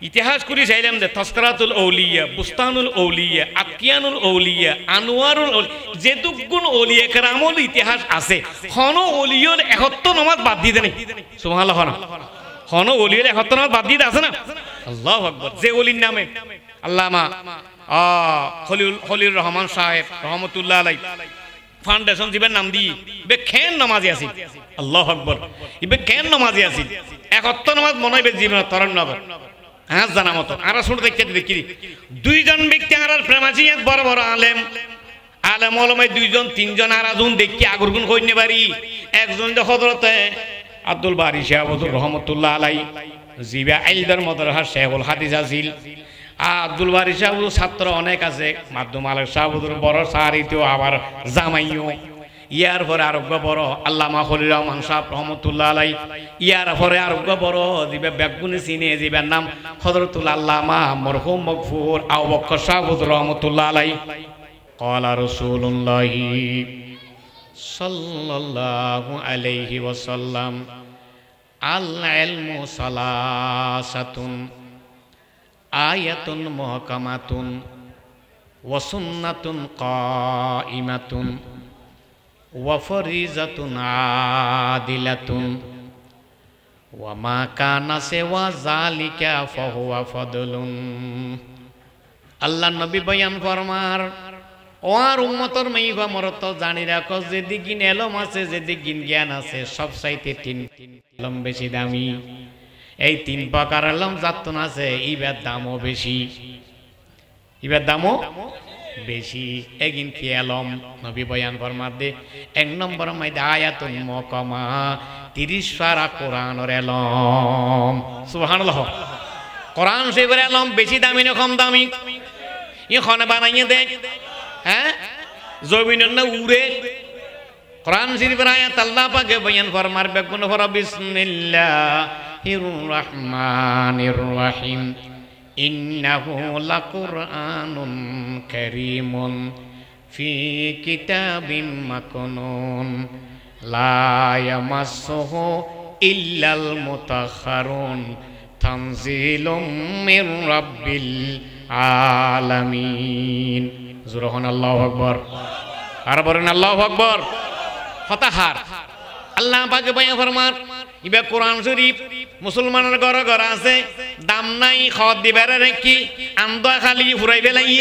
ইতিহাস করি চাইলাম যে তস্করাতুল আউলিয়া, বুস্তানুল আউলিয়া, আকিয়ানুল আউলিয়া, আনোয়ারুল আউলিয়া, যেটুকুন আউলিয়া কেরামল ইতিহাস আছে হন ওলিয়র 71 নামাজ বাদ দিতে নেই। সুবহানাল্লাহ। হন ওলিয়র 71 নামাজ বাদ দিতে আছে না। আল্লাহু আকবার। যে ওলির নামে আল্লামা খলিলুর রহমান সাহেব রহমতুল্লাহ আলাইহি ফাউন্ডেশন জিবের নাম দিয়ে বে খেন নামাজি আছে। আল্লাহু আকবার। ইবে খেন নামাজি আছে 71 নামাজ মনে হয় জীবন তরণ নগর। হ্যাঁ জানা মতো আরা শুনে দেখি দুইজন ব্যক্তি আর প্রেমাজি বড় বড় আলেম আলেম ওলামায় দুইজন তিনজন আর আজন দেখি আগুরগুন কইনে পারি। একজন যে হযরতে আব্দুল বারী সাহেব রহমতুল্লাহ আলাইহি জিবা আইলদার মাদ্রাসা শেখুল হাদিস আছিল। আব্দুল বারী সাহেব ছাত্র অনেক আছে, মাধ্যম আলেম সাহেবুর বড় সারিতেও আবার জামাইও। ইয়ার পরে আরোগ্য বড় আল্লামা খলিলুর রহমান সাহেব রহমতুল্লাহ আলাইহি। ইয়ার পরে আরোগ্য বড় দিবে বেগুনি সিনে দিবের নাম হযরতুল আল্লামা মরহুম মগফুর আবু বকর সাহেব রহমতুল্লাহ আলাইহি। ক্বালা রাসূলুল্লাহ সাল্লাল্লাহু আলাইহি ওয়াসাল্লাম আল ইলমু সালাসাতুন আয়াতুন মুহকামাতুন ওয়া সুন্নাতুন কাইমাতুন ওয়া ফরিজাতুন আদিলাতুন ওয়া মা কানা সিওয়া যালিকা ফাহুয়া ফাদলুন। আল্লাহ নবী বয়ান ফরমার ও আর উম্মতর মাইবা মরত জানি রাখো যেদিন এলম আছে যেদিন জ্ঞান আছে সব চাইতে তিন এলম বেশি দামি। এই তিন প্রকার এলম যাতন আছে ইবার দামও বেশি, ইবার দামও বেশি। এগিন কি এলম নবী বয়ান ফরমার দে 1 নম্বর মাইদা আয়াতুল মুহকামা 30 পারা কোরআনের এলম। সুবহানাল্লাহ। কোরআন শরীফের এলম বেশি দামি না কম দামি? ইখনে বানাইয়ে দে হ্যাঁ জমিনের না উড়ে। কোরআন শরীফের আয়াত আল্লাহ পাকে বয়ান ফরমার বেগুন ফর বিসমিল্লাহির রহমানির রহিম ইন্নাহু লাকুরআনুন কারীমুন ফি কিতাবিম মাকনুন লা ইয়ামাসসুহু ইল্লাল মুতাহহারুন তানজিলুম মির রাব্বিল আলামিন। জুরহান আল্লাহু আকবার। আর বলেন আল্লাহু আকবার। ফাতাহার আল্লাহ পাকে বয়ান ফরমার ইবা কোরআন শরীফ মুসলমানের ঘরে ঘরে আছে, দাম নাই খদ দিবারে রেখি আন্দা খালি ফুরাই বেলাই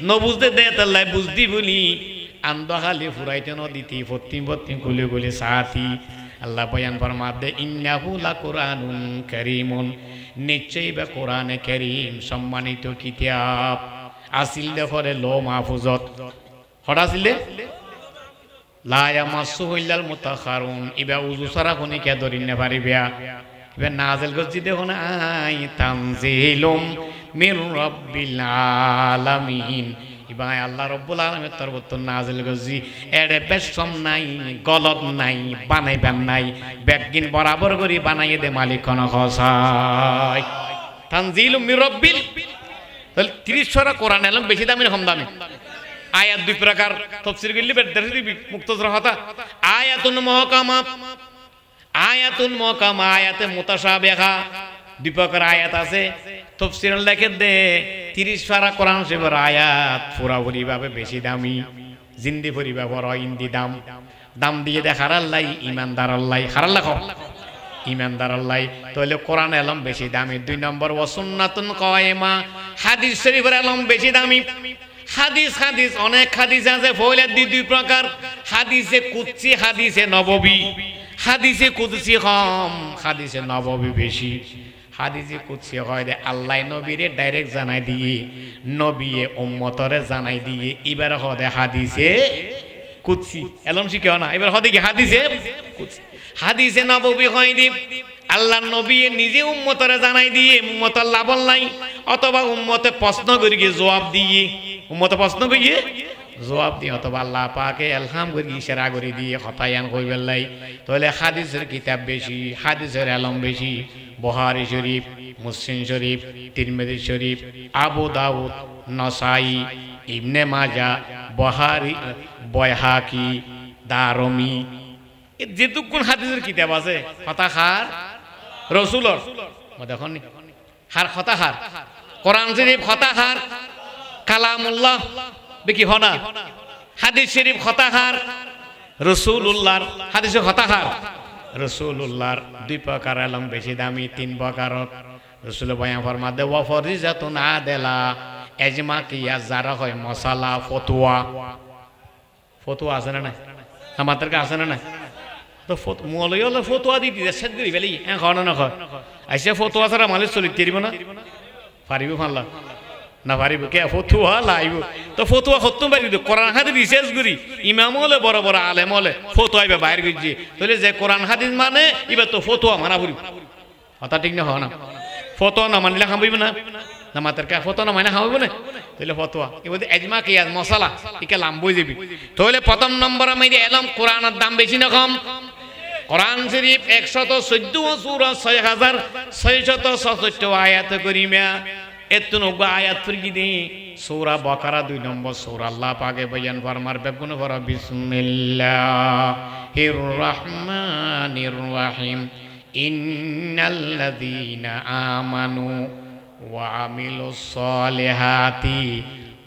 নবুঝতে দে তাল্লাই বুঝদি বলি আন্দা খালি ফুরাইতে নদীতি ফত্তিম ফত্তিম খুলে খুলে সাথী। আল্লাহ বয়ান ফরমার দে ইন্নাহু লাকুরআনুন কারীমুন, নিশ্চয়ই বা কোরআনে কারীম সম্মানিত কিতাব। আসিল দেখরে লো মাহফুজত হঠাৎ আসিলে লা ইয়ামাসসুহু ইল্লাল মুতাহহারুন, ইবা উযু ছাড়া কোনি কে ধরিন না পারিবা। ইবা নাজিল গজি দেখো না আই তানজিলুম মির রাব্বিল আলামিন, ইবা আল্লাহ রাব্বুল আলামিনের তরফ থেকে নাজিল গজি। এড়ে বেশম নাই গলত নাই বানাইবেন নাই বেগিন বরাবর করি বানাইয়ে দে মালিক কোন খসাই। তানজিলুম মির রাব্বিল, তাহলে 30 পারা কোরআন এলম বেশি দামি না কম দামি? আয়াত দুই প্রকার তাফসীর করলে বেদরে দিবি মুক্তসর হতা। আয়াতুন মুহকামা, আয়াতুন মুহকামা আয়াতে মুতাশাবিহা দুই প্রকার আয়াত আছে। তাফসীর লেখে দে 30 পারা কোরআন শরীফের আয়াত পুরাপুরি ভাবে বেশি দামি, জিন্দি পরিবা বড় ইন্দি দাম। দাম দিয়ে দেখার আল্লাহ ইমানদার আল্লাহ হারাল্লাহ ইমানদার আল্লাহ, তাহলে কোরআন এলম বেশি দামি। 2 নম্বর ওয়া সুন্নাতুন কায়েমা, হাদিস শরীফের এলম বেশি দামি। হাদিস হাদিস অনেক হাদিস আছে, ফৌলাদ দুই প্রকার, হাদিসে কুদসি হাদিসে নববী। হাদিসে কুদসি কম, হাদিসে নববী বেশি। হাদিসে কুদসি হয় দে আল্লাহ নবীরে ডাইরেক্ট জানাই দিয়ে নবীয়ে উম্মতরে জানাই দিয়ে, এবার হদে হাদিসে কুদসি এলম শিখেও না, এবার হদে কি হাদিসে কুদসি। হাদিসে নববী হয় দি আল্লাহ নবী নিজে উম্মতরে জানাই দিয়ে উম্মতর লাভ নাই, অথবা উম্মতে প্রশ্ন করি গিয়ে জবাব দিয়ে, উম্মতে প্রশ্ন করিয়ে জবাব দিয়ে, অথবা আল্লাহ পাকে এলহাম করি ইশারা করে দিয়ে হতায়ান কইবেন লাই। তাহলে হাদিসের কিতাব বেশি, হাদিসের এলম বেশি। বুখারী শরীফ, মুসলিম শরীফ, তিরমিজি শরীফ, আবু দাউদ, নাসাই, ইবনে মাজাহ, বুখারী, বাইহাকি, দারমি, যেটুকুন হাদিসের কিতাব আছে ফাতাহার রসুলর দেখুন হার খতাহার কোরআন শরীফ খতাহার কালামুল্লাহ বেকি হনা হাদিস শরীফ খতাহার রাসূলুল্লাহর হাদিস খতাহার রাসূলুল্লাহর দুই প্রকার এলম বেশি দামি তিন প্রকার রাসূল বয়ান ফরমাতে ওয়া ফরিজাতুন আদালা এজমা কিয়া যারা হয় মশালা ফতোয়া ফতোয়া আছে না আমাদের কাছে আছে না তো মৌলই হলে ফতোয়া দিতে সেট করি ফেলি এখন না হয় আইসা ফতোয়া ছাড়া মালিক চলিতে পারিব না পারিব ফানলা না পারিব কে ফতোয়া লাইব তো ফতোয়া খতম পারিব কোরআন হাদিস রিসার্চ করি ইমাম হলে বড় বড় আলেম হলে ফতোয়া ইবা বাইর গিয়ে তাহলে যে কোরআন হাদিস মানে ইবা তো ফতোয়া মানা পড়িব কথা ঠিক না হয় না ফতোয়া না মানলে খাবইব না না মাতার কা ফতোয়া না মানে খাবইব না তাহলে ফতোয়া এবার এজমা কিয়াস মশলা ইকে লাম্বই যাবি তাহলে প্রথম নম্বর আমি এলাম কোরআনের দাম বেশি না কম কোরআন শরীফ 114 সূরা 6667 আয়াত করিমা এতন আয়াত ফরকি দে সূরা বাকারা 2 নম্বর সূরা আল্লাহ পাকে বয়ান ফরমার বেগুন ফর বিসমিল্লাহির রহমানির রহিম ইন্নাল্লাযীনা আমানু ওয়া আমিলুস সালিহাতি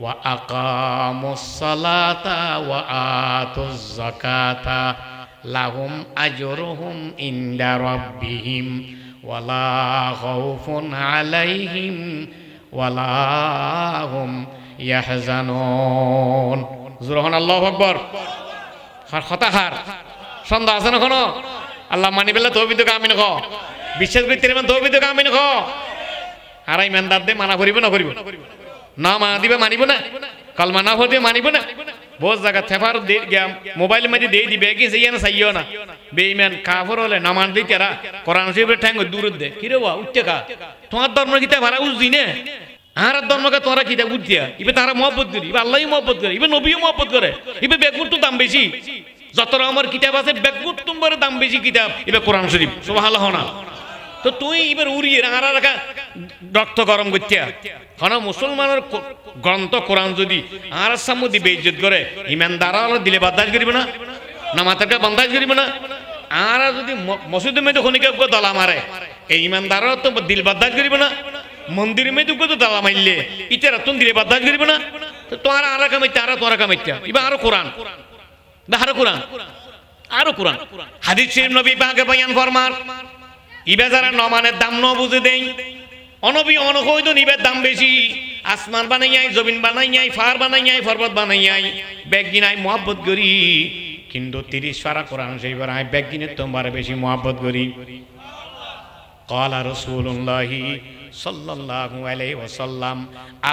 ওয়া আকামুস সালাতা ওয়া আতুজ যাকাতা লাহুম আজরুহুম ইনদা রাব্বিহিম ওয়ালা খাউফুন আলাইহিম ওয়ালা হুম ইয়াহজানুন জুরহান আল্লাহু আকবার খতাহার সন্দেহ আছে না কোনো আল্লাহ মানি বেলা তৌহিদ কামিন খ বিশ্বাস করতে মানে তৌহিদ কামিন খ আর ইমানদার দে মানা করিব না করিব না মানা দিবে মানিব না কলমা না হতে মানিব না বহুত জায়গা থেফার মোবাইল মধ্যে দিয়ে দিবে কি সেইখানে চাইও না বেঈমান কাফর হলে নামান দিই তারা কোরআন শরীফের ঠ্যাঙ্গ দূর দে কি রে উঠতে কা তোমার ধর্ম কিতা ভাড়া উঠছি না আর ধর্মকে তোরা কিতা উঠিয়া ইবে তারা মহব্বত করি ইবে আল্লাহই মহব্বত করে ইবে নবীও মহব্বত করে ইবে বেগুর তো দাম বেশি যত আমার কিতাব আছে বেগুর তোমার দাম বেশি কিতাব ইবে কোরআন শরীফ সুবহানাল্লাহ না তো তুই এবার উড়িয়ে আর রাখা রক্ত গরম করতে কারণ মুসলমানের গ্রন্থ কোরআন যদি আর সামুদি বেইজ্জত করে ইমানদার দিলে বাদাজ করিবে না না মাথাকে বন্দাজ করিবে না আর যদি মসজিদের মধ্যে খনিকে দলা মারে এই ইমানদার তো দিল বাদাজ করিবে না মন্দিরের মধ্যে তো দলা মারলে ইটারা তুমি দিলে বাদাজ করিবে না তো তোমার আর কামাইতে আর তোরা কামাইতে এবার আরো কোরআন আরো কোরআন হাদিস শরীফ নবী পাকে বয়ান ফরমান ইবে যারা নমানের দাম ন বুঝে দেই অনবী অনহৈদ নিবের দাম বেশি আসমান বানাইয়াই জমিন বানাইয়াই ফার বানাইয়াই পর্বত বানাইয়াই বেগিনাই মহব্বত করি কিন্তু 30 পারা কোরআন সেই বানাই বেগিনের তোমার বেশি মহব্বত করি ক্বালা রাসূলুল্লাহি সাল্লাল্লাহু আলাইহি ওয়াসাল্লাম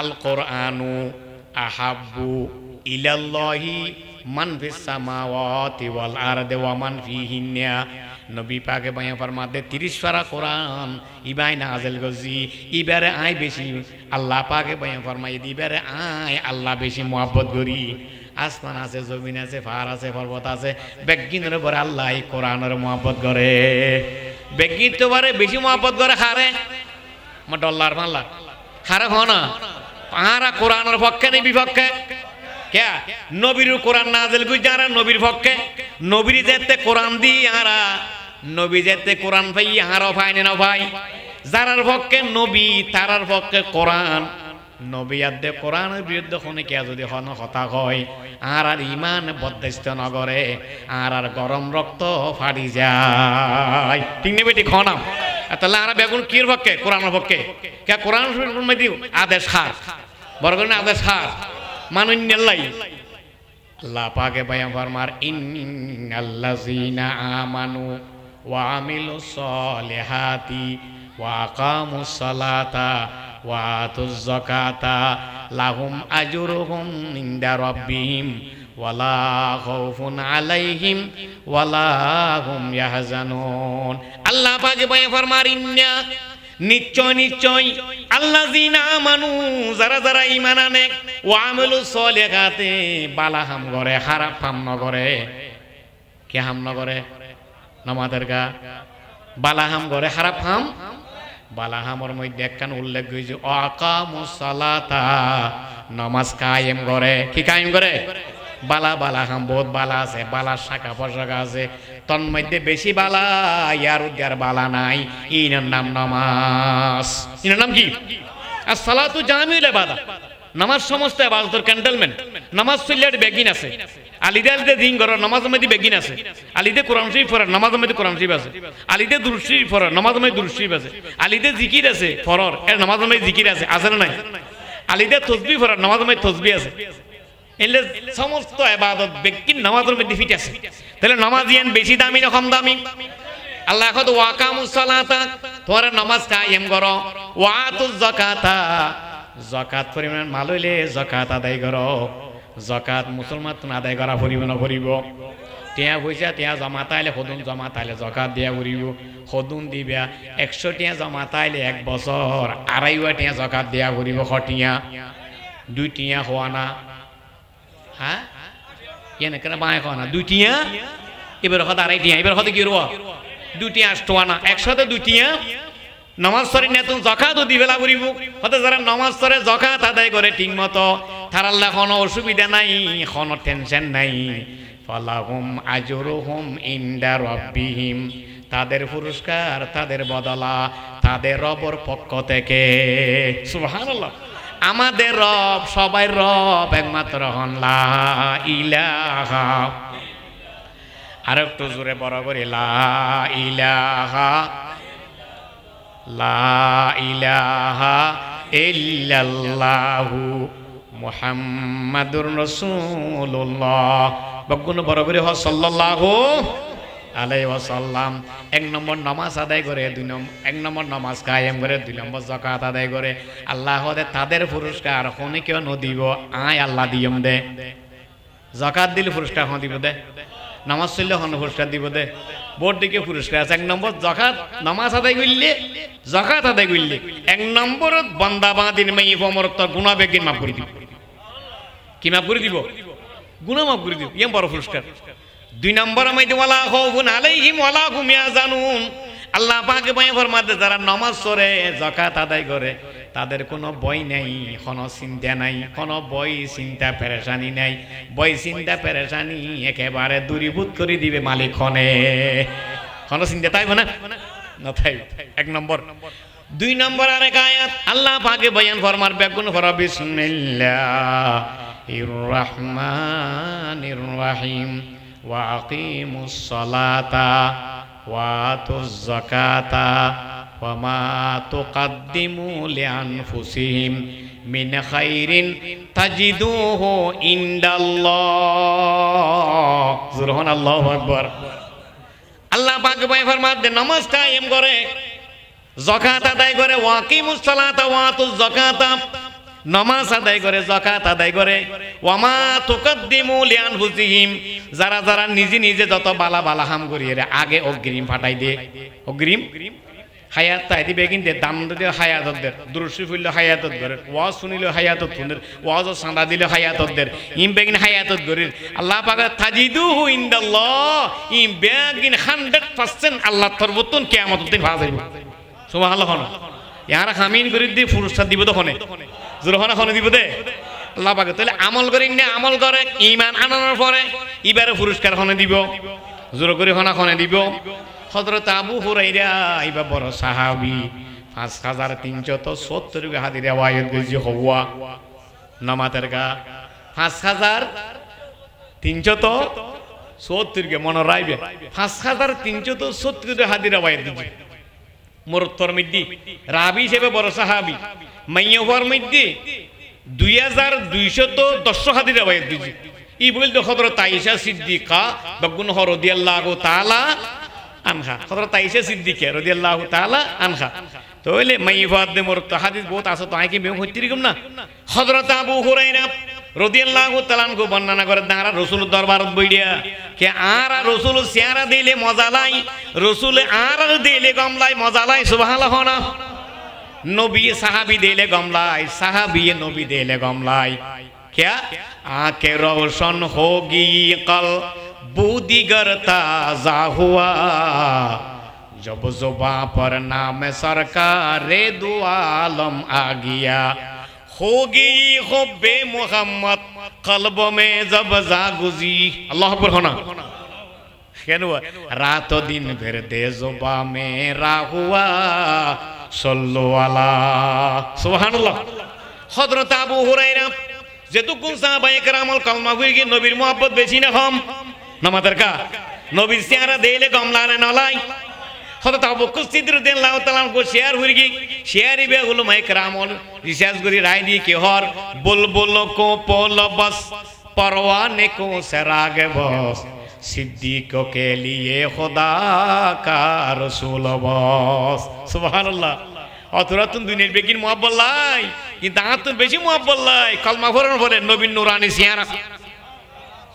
আল কোরআনু আহাব্বু ইলাল্লাহি মান ফিস সামাওয়াতি ওয়াল আরদি ওয়া মান ফিহিন্না নবী পাকে বয়ান ফরমাতে 30 পারা কোরআন ইবাই নাজিল গজি ইবারে আই বেশি আল্লাহ পাকে বয়ান ফরমাই দিবারে আই আল্লাহ বেশি মহব্বত করি আসমান আছে জমিন আছে ফার আছে পর্বত আছে বেগিনের পরে আল্লাহ কোরআনের মহব্বত করে বেগিন তো বারে বেশি মহব্বত করে হারে মা ডলার মাল্লা হারে হনা পাহারা কোরআনের পক্ষে নেই বিপক্ষে কে নবীর কোরআন নাজিল কই যারা নবীর পক্ষে নবীর যেতে কোরআন দি আরা নবী যেতে কোরআন পাই আরো পাইনে না ভাই যারার পক্ষে নবী তারার পক্ষে কোরআন নবী আদে কোরআনের বিরুদ্ধে কোনে কে যদি হন কথা কয় আর ঈমান বদস্ত নগরে আর গরম রক্ত ফাড়ি যায় ঠিক নেবে ঠিক হনাম তাহলে আর বেগুন কির পক্ষে কোরআনের পক্ষে কে কোরআন মধ্যে আদেশ খার বরগণ আদেশ খার মানুন্যাল্লাই আল্লাহ পাকে বয়ান ফরমার ইন্নাল্লাযীনা আমানু ওয়া আমিলুস সালিহাতি ওয়া আকামুস সালাতা ওয়া আতুজ যাকাতা লাহুম আজরুহুম ইনদা রাব্বিহিম ওয়ালা খাউফুন আলাইহিম ওয়ালা হুম ইয়াহজানুন আল্লাহ পাকে বয়ান ফরমার ইন্না নিশ্চয় নিশ্চয় আল্লাযীনা আমানু যারা যারা ঈমান আনে ওয়া আমিলুস সালিহাতি বালা হাম করে খারাপ হাম নগরে কে হাম নগরে নামাজের গা বালা হাম করে খারাপ হাম বালা হামর মধ্যে একখান উল্লেখ হয়েছে আকামুস সালাতা নামাজ কায়েম করে কি কায়েম করে বালা বালা হাম বহুত বালা আছে, বালার শাখা পোশাকা আছে, তন্মধ্যে বেশি বালা ইয়ার উদ্গার বালা নাই, ইনার নাম নামাজ। ইনার নাম কি? আসসালাতু জামিউল ইবাদা, নামাজ সমস্ত ইবাদতের ক্যান্টনমেন্ট। নামাজ চলিয়ার বেগিন আছে, আলিদে আলিদে দিন করার নামাজ মধ্যে বেগিন আছে, আলিদে কোরআন শরীফ পড়ার নামাজ মধ্যে কোরআন শরীফ আছে, আলিদে দুরূদ শরীফ পড়ার নামাজ মধ্যে দুরূদ শরীফ আছে, আলিদে জিকির আছে পড়ার এর নামাজ মধ্যে জিকির আছে, আছে না নাই? আলিদে তাসবিহ পড়ার নামাজ মধ্যে তাসবিহ আছে। এলে সমস্ত ইবাদত ব্যক্তির নামাজের মধ্যে ফিট আছে। তাহলে নামাজিয়ান বেশি দামি না কম দামি? আল্লাহ কত ওয়াকামুস সালাতা, তোমরা নামাজ কায়েম করো, ওয়াতুজ যাকাতা, যাকাত পরিমাণ মাল হইলে যাকাত আদায় করো। যাকাত মুসলমান তো আদায় করা পড়িব না পড়িব, টিয়া পয়সা টিয়া জমা তাইলে সদুন জমা তাইলে যাকাত দিয়া পড়িব, সদুন দিবা 100 টিয়া জমা তাইলে 1 বছর 2.5 টিয়া যাকাত দিয়া পড়িব, 100 টিয়া 2 টিয়া হওয়া না, হ্যাঁ এনে কেন বাঁয় খাওয়া না 2 টিয়া, এবার হতে 2.5 টিয়া, এবার হতে কি রব 2 টিয়া 8 টোয়া না, একসাথে 2 টিয়া নামাজ পড়ে না তুমি যাকাতও দিবেলা করিব। হতে যারা নামাজ পড়ে যাকাত আদায় করে ঠিক মতো, তার আল্লাহ কোনো অসুবিধা নাই, কোনো টেনশন নাই। ফালাহুম আজরুহুম ইনদা রাব্বিহিম, তাদের পুরস্কার তাদের বদলা তাদের রবের পক্ষ থেকে। সুবহানাল্লাহ। আমাদের রব সবাই রব একমাত্র হন লা ইলাহা, আর একটু জোরে বড় করে লা ইলাহা, লা ইলাহা ইল্লাল্লাহু মুহাম্মাদুর রাসূলুল্লাহ। বগুন বড় করে হ সাল্লাল্লাহু আলাইহি ওয়াসাল্লাম। 1 নম্বর নামাজ আদায় করে, 1 নম্বর নামাজ কায়েম করে, 2 নম্বর যাকাত আদায় করে। আল্লাহ হদে তাদের পুরস্কার কোনে কেউ ন দিব, আয় আল্লাহ দিয়ম দে। যাকাত দিলে পুরস্কার হন দিব দে, নামাজ চললে হন পুরস্কার দিব দে, বোর্ড দিকে পুরস্কার আছে। 1 নম্বর যাকাত, নামাজ আদায় করলে যাকাত আদায় করলে 1 নম্বরত বান্দা বাঁদিন মাই ফমরত গুনাহ বেগিন মাফ করে দিব। কি মাফ করে দিব? গুনাহ মাফ করে দিব, ইয়া বড় পুরস্কার। 2 নম্বর মাইতে ওয়ালা খাউফুন আলাইহিম ওয়ালা হুম ইয়াহজানুন। আল্লাহ পাক বয় ফরমাতে যারা নামাজ পড়ে যাকাত আদায় করে তাদের কোনো ভয় নাই, কোনো চিন্তা নাই, কোনো ভয় চিন্তা পেরেশানি নাই। ভয় চিন্তা পেরেশানি একেবারে দূরীভূত করে দিবে মালিক খনে, কোনো চিন্তা তাইব না না তাই। 1 নম্বর। 2 নম্বর আরেক আয়াত আল্লাহ পাকে বয়ান ফরমার বেগুন ফর বিসমিল্লাহির রহমানির রহিম ওয়া আকিমুস সালাতা ওয়া আতুজ যাকাতা ওয়া মা তুকদ্দিমু লিআনফুসিহিম মিন খাইরিন তাজিদুহু ইনদাল্লাহ। সুবহানাল্লাহু আকবার। আল্লাহ পাক বয়ান ফরমাতে নামাজ কায়েম করে, যাকাত আদায় করে, ওয়া আকিমুস সালাতা ওয়া আতুজ যাকাতা, নামাজ আদায় করে যাকাত আদায় করে, ওয়া মা তুকদ্দিমু লিআনফুসিহিম, যারা যারা নিজে নিজে যত বালা বালা হাম করিয়ে আগে অগ্রিম ফাটাই দে, অগ্রিম হায়াত তাই দিবে কিন্তু দাম দিলে হায়াতদের, দুরূদ শরীফ হইলে হায়াতদের, ওয়াজ শুনিলে হায়াতদের, ওয়াজ সাঁদা দিলে হায়াতদের, ইম বেগিন হায়াতত গরির। আল্লাহ পাক তাজিদুহু ইনদাল্লাহ, ইম বেগিন 100% আল্লাহ তরবতুন কিয়ামতের দিন ভাজ হইব। সুবহানাল্লাহ। ইয়ারা খামিন করে দি পুরস্কার দিব তো খনে, জোরখানা খনে দিব দে আল্লাহ পাক। তাহলে আমল করেন না, আমল করে ঈমান আনানোর পরে এবারে পুরস্কার খনে দিব, জোর করে খনা খনে দিব। হযরত আবু হুরায়রা ইবা বড় সাহাবী, 5370 হাদিস riwayat করেছে হওয়া নামাতের গা 5370 কে মনে রাখবে, 5370 হাদিস riwayat দিছে মুরতর মিদ্দি রাবি হিসেবে বড় সাহাবী, মাইয়াওয়ার মধ্যে 2210 হাদিস riwayat দিছে। ই বলতে হযরত আয়েশা সিদ্দিকা বগুন রাদিয়াল্লাহু তাআলা আনহা, হযরত আয়েশা সিদ্দিকা রাদিয়াল্লাহু তাআলা আনহা। তো হইলে মাইয়াওয়ার দে মোর তো হাদিস বহুত আছে, তো আইকে মেও হইতে রকম না। হযরত আবু হুরায়রা রাদিয়াল্লাহু তাআলা আনহু বর্ণনা করে দাঁড়া রাসূল দরবারত বইড়িয়া কে আর রাসূল সিয়ারা দিলে মজা লাই, রাসূল আর দিলে গমলাই মজা লাই। সুবহানাল্লাহ। না নবী সাহাবী দিলে গমলাই, সাহাবী নবী দিলে গমলাই। क्या आंखें रोशन होगी कल बूदिगर ताजा हुआ जब जुबां पर नाम सरकार दो आलम आ गया होगी हुब्बे मोहम्मद कल्ब में जब जागुजी अल्लाह अकबर होना क्या हुआ रात दिन फिर दे जुबा मेरा हुआ सल्लु अला सुबहानअल्लाह हजरत আবু হুরায়রা যেতুকুন সাহাবায়ে কেরামল কলমা পড়ে গিয়ে নবীর মোহাব্বত বেশি না কম নামাজের কা নবীর চেহারা দেইলে কমলারে নলাই হযরত আবু বকর সিদ্দিক রাদিয়াল্লাহু তাআলা কো শেয়ার হই গই শেয়ারি বে উলামা কেরামল রিসার্চ করি রায় দিয়ে কি হর বুলবুল কো পোল বস परवाने को सराग बस सिद्दीकों के लिए खुदा का रसूल बस सुभान अल्लाह অথরা তুমি দুনিয়ার বেগিন মুহাব্বত লাই কিন্তু আত বেশি মুহাব্বত লাই কলমা পড়ার পরে নবীর নূরানি চেহারা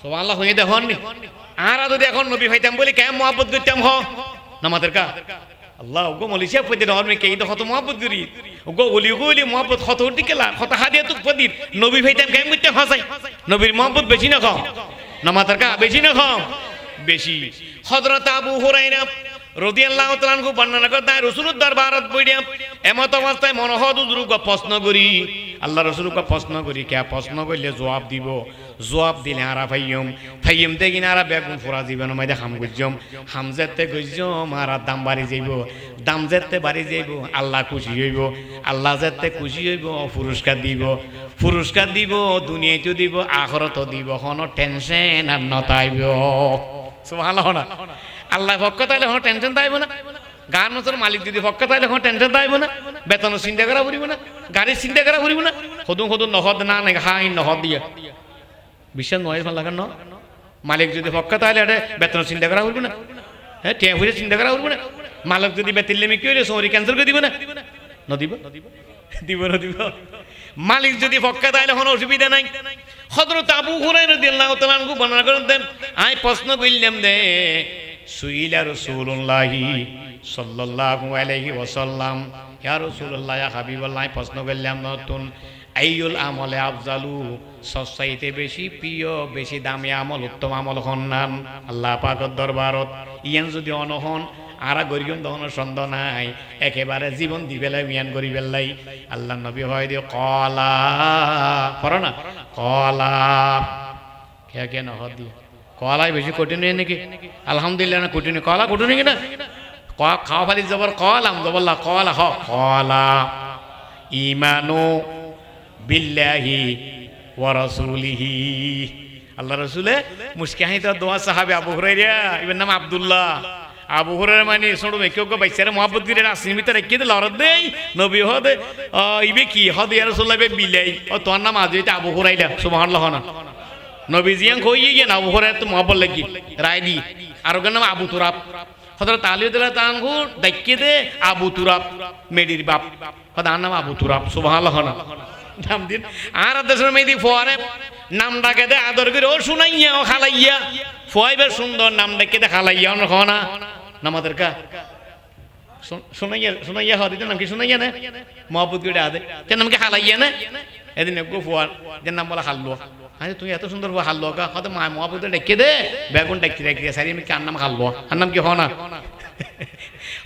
সুবহানাল্লাহ হয়ে দেখুন আর যদি এখন নবী হইতাম বলি কেমন মুহাব্বত করতাম হ নামাজের কা আল্লাহ গো মলিশা পদে ধর্মে কে তো কত মুহাব্বত করি গো ওলি ওলি মুহাব্বত কত টিকেলা কত হাদিয়া তুক পদির নবী হইতাম কেমন করতে হাসাই নবীর মুহাব্বত বেশি না কম নামাজের কা বেশি না কম বেশি হযরত আবু হুরায়রা রাদিয়াল্লাহু তাআলা আনহু বর্ণনা করতে রাসূলুর দরবারত পড়িয়া এমত অবস্থায় মনোহদ উজরুকে প্রশ্ন করি আল্লাহ রাসূলকে প্রশ্ন করি কে প্রশ্ন করলে জবাব দিব জবাব দিলে আরা ফাইয়ম দেগিন আরা বেগুন ফোরা জীবন মাইদে হাম গজ্জম হামজাতে গজ্জম আরা দাম বাড়ি যাইব দাম যেতে বাড়ি যাইব আল্লাহ খুশি হইব আল্লাহ যেতে খুশি হইব পুরস্কার দিব দুনিয়াতেও দিব আখিরাতেও দিব কোনো টেনশন আর নতাইব সুবহানাল্লাহ না আল্লাহ পক্ষ তাইলে কোনো টেনশন তাইব না গান মতর মালিক যদি পক্ষ তাইলে কোনো টেনশন তাইব না বেতন চিন্তা করা পড়িব না গাড়ির চিন্তা করা পড়িব না সদুন নহদ না হাই নহদ দিয়া বিশ্বাস নয় ভাল লাগে ন মালিক যদি পক্ষ তাইলে এটা বেতন চিন্তা করা পড়িব না হ্যাঁ টিয়া ফুরে চিন্তা করা পড়িব না মালিক যদি বেতিলে কি হইলে সরি ক্যান্সেল করে দিব না নদিব দিব মালিক যদি পক্ষ তাইলে কোনো অসুবিধা নাই হযরত আবু হুরায়রা রাদিয়াল্লাহু তাআলা আনহু বর্ণনা করেন দেন আই প্রশ্ন কইলাম দে সুইলা রাসূলুল্লাহি সাল্লাল্লাহু আলাইহি ওয়াসাল্লাম ইয়া রাসূলুল্লাহ ইয়া হাবিবাল্লাহ প্রশ্ন করলাম নতুন আইয়ুল আমলে আফজালু সবচাইতে বেশি প্রিয় বেশি দামি আমল উত্তম আমল কোন নাম আল্লাহ পাকের দরবারত ইয়ান যদি অনহন আরা গরিয়ন দহনের সন্দেহ নাই একেবারে জীবন দিবেলাই মিয়ান করি বেলাই আল্লাহ নবী হয় দিও কলা পড়ো না কলা কে কে নহদ দিয়ে কলাই বেশি কঠিন নাকি আলহামদুলিল্লাহ না কঠিন কলা কঠিন নাকি না খাওয়া ফালি জবর কলাম জবল্লা কলা হ কলা ইমানু বিল্লাহি ওয়া রাসূলিহি আল্লাহ রাসূলে মুশকিহাই তো দোয়া সাহাবী আবু হুরায়রা ইবের নাম আব্দুল্লাহ আবু হুরায়রা মানে শুনো মে কেউ বাইচারে মোহাব্বত করে রাসিন ভিতরে রেখে দিল লরদ দেই নবী হদে ইবে কি হদে ইয়া রাসূলুল্লাহ বে বিলাই ও তোর নাম আজ এটা আবু হুরায়রা সুবহানাল্লাহ না নবীজিয়াং কইয়ে গিয়ে আবু হুরায়রা তো মোহাব্বত লাগি রায় দি আর ওর নাম আবু তুরাব হযরত আলী রাদিয়াল্লাহু তাআলা আনহু ডাইকে দে আবু তুরাব মেডির বাপ হদার নাম আবু তুরাব সুবহানাল্লাহ না নাম দিন আর দেশের মেদি ফোয়ারে নাম ডাকে দে আদর করে ও শুনাইয়া ও খালাইয়া ফোয়াইবে সুন্দর নাম ডাকে দে খালাইয়া অন হনা নামাদের কা শুনাইয়া হদিতে নাম কি শুনাইয়া না মোহাব্বত করে আদে তে নাম কি খালাইয়া না এদিন একগো ফোয়ার যে নাম বলা খাললো আরে তুই এত সুন্দর হাল্লো কা হতে মা মোহাব্বত ডেকে দে বেগুন ডাকি রাখি সারি আমি কার নাম খাললো আর নাম কি হনা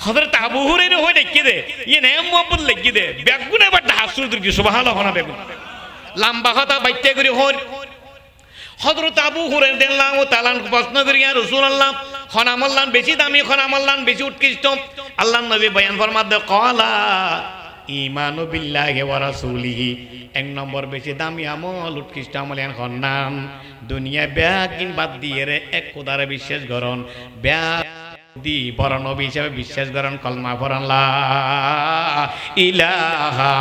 হযরত আবু হুরায়রা হয়ে ডেকে দে ইয়ে নাম মোহাব্বত লাগি দে বেগুন এবার হাসুর দুর্গি সুবহানাল্লাহ হনা বেগুন লম্বা কথা বাইতে করি হন হযরত আবু হুরায়রা রাদিয়াল্লাহু তাআলা প্রশ্ন করি ইয়া রাসূলুল্লাহ খনামাল্লাহ বেশি দামি খনামাল্লাহ বেশি উৎকৃষ্ট আল্লাহর নবী বয়ান ফরমাতে কলা ইমানু বিল্লাহি ওয়া রাসূলিহি এক নম্বর বেশি দামি আমল উৎকৃষ্ট আমল এখন নাম দুনিয়া ব্যাগিন বাদ দিয়ে রে এক খোদারে বিশ্বাস করন ব্যাগ দি বড় নবী হিসেবে বিশ্বাস করেন কলমা পড়েন লা ইলাহা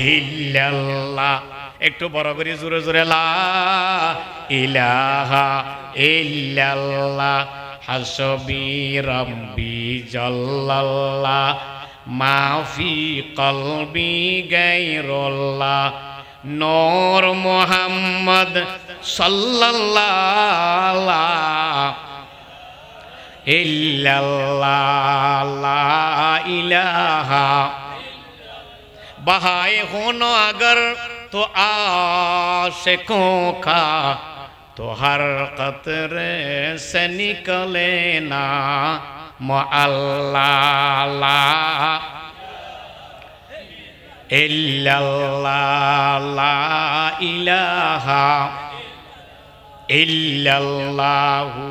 ইল্লাল্লাহ একটু বড় করে জোরে জোরে লা ইলাহা ইল্লাল্লাহ হাসবি রাব্বি জাল্লাল্লাহ মাফি কলবি গায়রুল্লাহ নূর মুহাম্মদ সাল্লাল্লাহ ইল্লাল্লাহ লা ইলাহা बहाए होना अगर तो आशिकों का तो हर कतरे से निकले ना मुअल्ला ইল্লাল্লাহ লা ইলাহা ইল্লাল্লাহু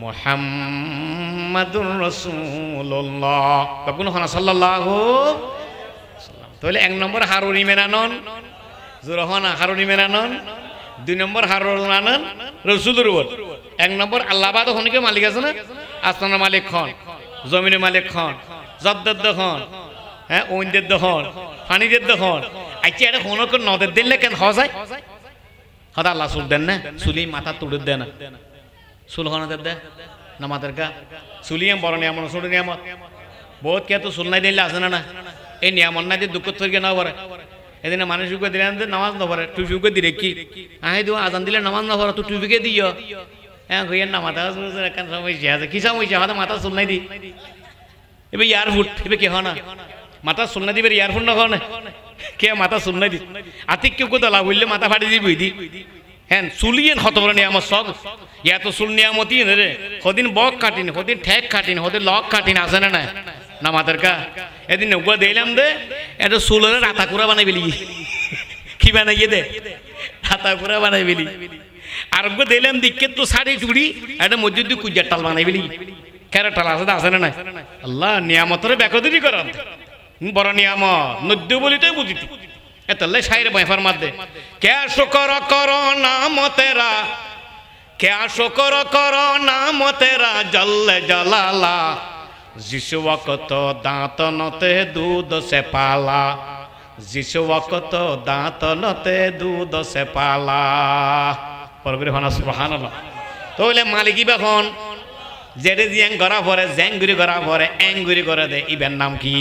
মুহাম্মাদুর রাসূলুল্লাহ তখন হনা সাল্লাল্লাহু তাহলে এক নম্বর হারুনি মেনানন জোরহনা হারুনি মেনানন দুই নম্বর হারুন মানন রাসূলের উপর এক নম্বর আল্লাহ বাদ হনিকে মালিক আছে না আসমানের মালিক খন জমিনের মালিক খন জদ্দদ খন হ্যাঁ ওইনদের খন পানিদের খন আচ্ছা এটা হনক নদের দিলে কেন হজায় হদা আল্লাহ সুল দেন না সুলি মাথা তুড়ে দেন না সুল হনা দে না মাথার কা সুলিয়াম বড় নিয়ামত ছোট নিয়ামত বহুত কে তো সুল নাই দিলে আছে না না এই নিয়ামত নাই দিয়ে দুঃখ থেকে না পড়ে এদিনে মানুষকে দিলেন নামাজ না পড়ে টুপিকে দিলে কি আহে দিও আজান দিলে নামাজ না পড়ে তো টুপিকে দিও হ্যাঁ হইয়েন না মাথা কেন সমস্যা আছে কি সমস্যা হয়তো মাথা চুল নাই দি এবার ইয়ারফুট এবার কে হনা মাথা চুল নাই দিবে ইয়ারফুট না হনে কে মাথা চুল নাই দি আতিক কেউ কোথাও লাভ হইলে মাথা ফাটি দিবি দি হ্যাঁ চুলিয়েন হত বড় নিয়ামত সব ইয়া তো চুল নিয়ামতি রে সদিন বক কাটিন সদিন ঠেক কাটিন সদিন লক কাটিন আছে না নাই না মাথার কা এদিন নৌকা দিলাম দে এটা চুলের রাতাকুড়া বানাই বেলি কি বানাইয়ে দে রাতাকুড়া বানাই বেলি আর দিলাম দিকে তো শাড়ি চুড়ি একটা মসজিদ কুজার টাল বানাই বেলি কেরা টাল আছে না নাই আল্লাহ নিয়ামতরে ব্যাকদরি কর বড় নিয়ামত নদ্য বলি তো বুঝিতি এতলে শাইরে বাইফার মাধ্যে কে শুকর কর নাম তেরা কে শুকর কর নাম তেরা জল্লে জলালা जिस वक्त दांत नते दूध से पाला जिस वक्त दांत नते दूध से पाला परगरे होना सुबहानाल्लाह तो बोले मालिकी बेखन जेडे जियां गरा भरे जैंगुरी गरा भरे एंगुरी करे दे इबेन नाम की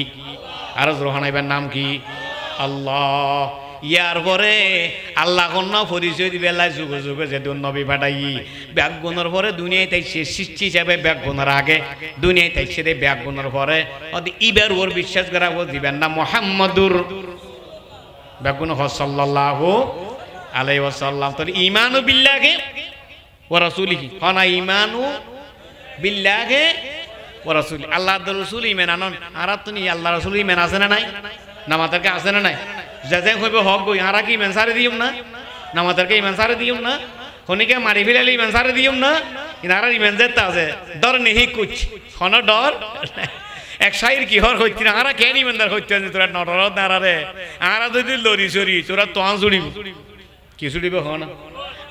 আর রোহানা ইবেন নাম কি আল্লাহ ইয়ার পরে আল্লাহ কন্ন পরিচয় দিবে আল্লাহ যুগে যুগে যেহেতু নবী পাঠাই ব্যাগুণের পরে দুনিয়ায় তাই সে সৃষ্টি হিসাবে ব্যাগুণের আগে দুনিয়ায় তাই সে ব্যাগুণের পরে ইবার ওর বিশ্বাস করা ও দিবেন না মুহাম্মাদুর ব্যাগুণ সাল্লাল্লাহু আলাইহি ওয়াসাল্লাম তো ঈমানু বিল্লাহি ওয়া রাসূলিহি হনা ঈমানু বিল্লাহি ওয়া রাসূলি আল্লাহর রাসূল ঈমান আনন আর তুমি আল্লাহর রাসূল ঈমান আছে না নাই নামাজেরকে আছে না নাই যাতে হইবে হক গই আরা কি ঈমান সারে দিউম না নামাজেরকে ঈমান সারে দিউম না হনিকে মারি ফেলালে ঈমান সারে দিউম না ইনারা ঈমান যেতে আছে ডর নেহি কুছ কোন ডর এক শাইর কি হর হইতি না আরা কেন ঈমানদার হইতে তোরা নডর না রে আরা যদি লরি সরি তোরা তোয়ান জুড়িব কি জুড়িব হনা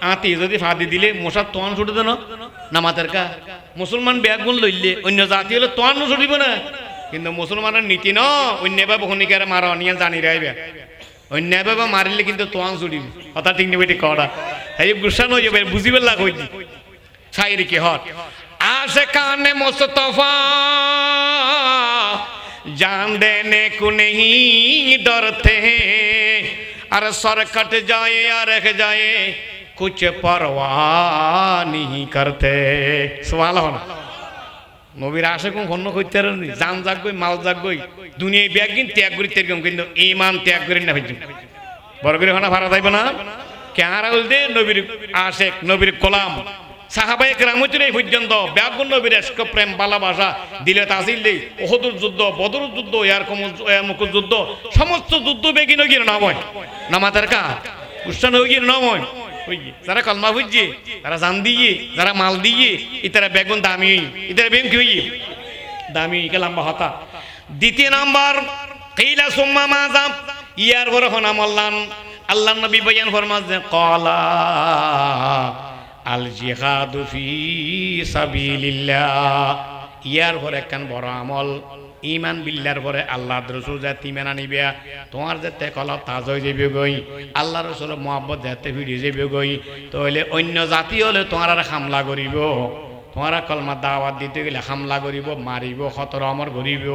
আতি যদি ফাদি দিলে মশা তোয়ান ছুটে দেন নামাজের কা মুসলমান ব্যাগুন লইলে অন্য জাতি হলে তোয়ান ছুটিব না কিন্তু মুসলমানের নীতি ন অন্যভাবে হনিকার মারা নিয়ে জানি রাইবে অন্যভাবে মারিলে কিন্তু তোয়ান ছুটিব কথা ঠিক নেবে ঠিক করা এই গুসা নই যাবে বুঝিবে লাগ হইতি শাইরি কি হর आशिकाने मुस्तफा जान देने को नहीं डरते अरे सर कट जाए या रख जाए कुछ परवाह नहीं करते सवाल हो ना नबीर आशिकों खन्नो खोजते रहनी जान जाग गई माल जाग गई दुनिया ब्यागिन त्याग करी तेरकम किंतु ईमान त्याग करी ना भेजो बरगरी होना भारत आई बना क्या राहुल दे नबीर आशिक नबीर कोलाम সাহাবায়ে কেরাম হচ্ছেন এই পর্যন্ত ব্যাগুণ নবীর এশক প্রেম ভালোবাসা দিলে তাজিল দেই উহুদের যুদ্ধ বদরের যুদ্ধ ইয়ারমুক যুদ্ধ সমস্ত যুদ্ধ বেগিন গিয়ে নয় নামাজের কা উস্তান হয়ে গিয়ে নয় যারা কলমা বুঝছে তারা জান দিয়ে যারা মাল দিয়ে ইতারা বেগুন দামি ইতারা বেগুন কি হইয়ে দামি কে লম্বা হতা দ্বিতীয় নাম্বার কিলা সুম্মা মাজা ইয়ার পরে হনাম আল্লাহ নবী বয়ান ফরমাছেন ক্বালা আল জিহাদু ফি সাবিলিল্লাহ ইয়ার পরে একখান বড় আমল ইমান বিল্লাহর পরে আল্লাহ রাসূল জাতি মেনা নিবে তোমার যেতে কলব তাজ হয়ে যাবে গই আল্লাহ রাসূলের মহব্বত যেতে ভিড়ে যাবে গই তাহলে অন্য জাতি হলে তোমার আর হামলা করিব তোমার কলমা দাওয়াত দিতে গেলে হামলা করিব মারিব খতর আমর করিব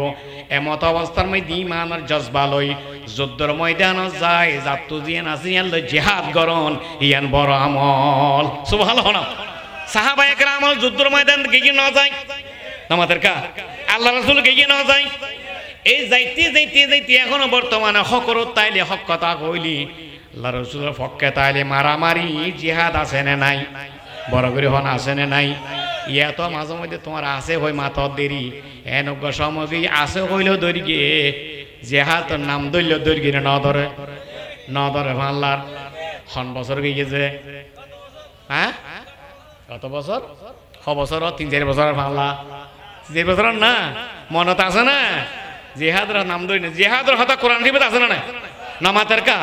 এমত অবস্থার মধ্যে ইমানের জজবা লই যুদ্ধের ময়দানত যায় জাতু জিয়ান আসিয়ান লই জিহাদ করন ইয়ান বড় আমল সুবহানাল্লাহ সাহাবায়ে কেরাম যুদ্ধের ময়দান গিয়ে না যায় আমাদের কা আল্লাহ রাসূল গিয়ে না যায় এই যাইতে যাইতে যাইতে এখনো বর্তমানে হকরত তাইলে হক কথা কইলি আল্লাহ রাসূলের পক্ষে তাইলে মারামারি জিহাদ আছে না নাই বড় করে হন আছে না নাই ইয়া তো মাঝে মধ্যে তোমার আছে হই মাতর দেরি এনজ্ঞ সময় আছে হইলেও দরিগে জেহাদর নাম দৈল্য দৈর্ঘ্য ন ধরে ভাল্লার খন বছর গিয়েছে হ্যাঁ কত বছর বছর 3-4 বছর ভাল্লা 3 বছর না মনত আছে না জেহাদর নাম দই না জেহাদর কথা কোরআন শরীফে আছে না নামাতের কা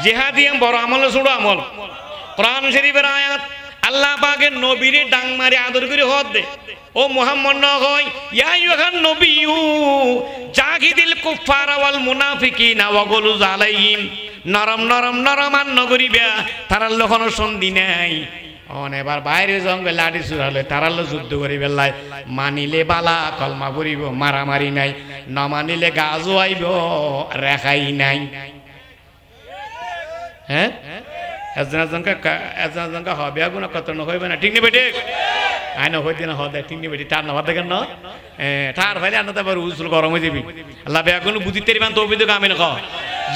জেহাদি বড় আমল ছোট আমল কোরআন শরীফের আয়াত আল্লাহ পাকের নবীরে ডাং মারে আদর করে হদ দে ও মুহাম্মদ ন হয় ইয়া আইয়ুহান নবিয়্যু জাহিদিল কুফারা ওয়াল মুনাফিকিনা ওয়াগলুজ আলাইহিম নরম আর নগরিবা তারার লক্ষণ সন্ধি নাই এবার বাইরে জঙ্গলে লাঠি চুরালে তারাল যুদ্ধ করি বেলায় মানিলে বালা কলমা পড়িব মারামারি নাই ন মানিলে গাজও আইব রেখাই নাই হ্যাঁ এজনকা হবে আগুন কত নহইবে না ঠিক নেবে ঠিক আই নহইতে না হদে ঠিক নেবে তার না হদে কেন তার ভাইলে আনতে আবার উজুল গরম হয়ে যাবি আল্লাহ বেগুন বুঝিতে পারিবেন তৌফিক আমি না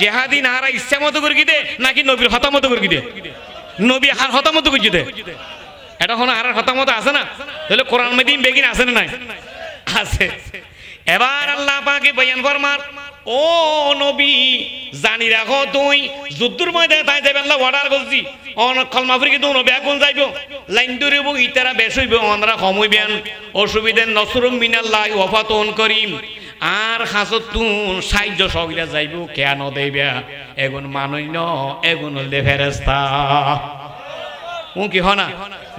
জেহাদি নারা ইচ্ছা মতো করে কি দে নাকি নবীর হতা মতো করে কি দে নবী হার হতামত করছি দে এটা হলো আর হতামত আছে না তাহলে কোরআন মাদিন বেগিন আছে না নাই আছে এবার আল্লাহ পাকে বয়ান ফরমান ও নবী জানি রাখো তুই যুদ্ধের মধ্যে তাই যাবে আল্লাহ অর্ডার করছি অন কলমা ফিরে তো নবী এখন যাইব লাইন ধরিব ইতারা বেশ হইব অনরা কম হইবেন অসুবিধা নসরুম মিনাল্লাহ ওয়াফাতুন করিম আর হাসত তুন সাহায্য সহযোগিতা যাইব কেন দেবে এগুন মানুষ ন এগুন হলে ফেরেস্তা ও কি হনা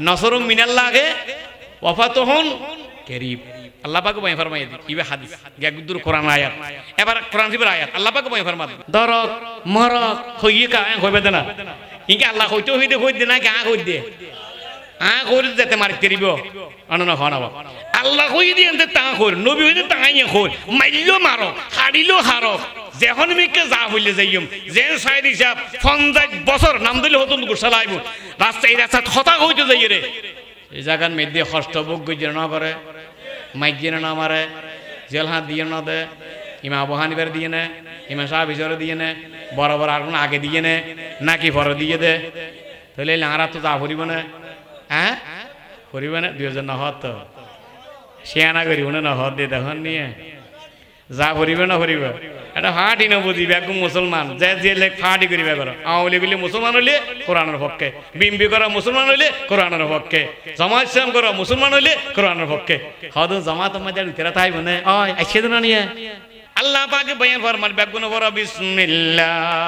নসরুম মিনাল্লাহে ওয়াফাতুন করিম আল্লাহ পাক বয়ান ফরমাই দি ইবে হাদিস গাগুদুর কোরআন আয়াত এবার কোরআন শরীফের আয়াত আল্লাহ পাক বয়ান ফরমাদ দরক মরক হইয়ে কা হইবে না ইনকে আল্লাহ হইতে হইতে না কা হইতে করি যেতে মারিতে দিব অনন হনাব আল্লাহ কই দিয়ে তা কর নবী হইতে তাই কর মাইলো মারো হারিলো হারক যখন মিকে যা হইলে যাইম যে সাইড হিসাব 50 বছর নাম দিলে হতো চালাইব রাস্তায় রাস্তা কথা হইতে যাই রে এই জায়গার মধ্যে কষ্ট ভোগ গইয়ে না করে মাইক না মারে জেল হাত দিয়ে না দে ইমা আবু হানিফার দিয়ে নে ইমা শাফিঈর দিয়ে নে বরাবর আর কোন আগে দিয়ে নে নাকি পরে দিয়ে দে তাহলে লাঙারা তো যা করিব না হ্যাঁ করিব না 2000 নহত তো শিয়ানা করিব না নহত দিয়ে দেখুন নিয়ে যা করিবে না করিব এটা ফাটি না বুঝিবে একদম মুসলমান যে লেখ ফাটি করিবে করো আওলি বলি মুসলমান হইলে কোরআনের পক্ষে বিম্বি করা মুসলমান হইলে কোরআনের পক্ষে জামাত ইসলাম করা মুসলমান হইলে কোরআনের পক্ষে হদ জামাত মধ্যে তেরা তাই বনে ওই আইছে না নিয়ে আল্লাহ পাকে বয়ান ফরমান বেগুন বড় বিসমিল্লাহির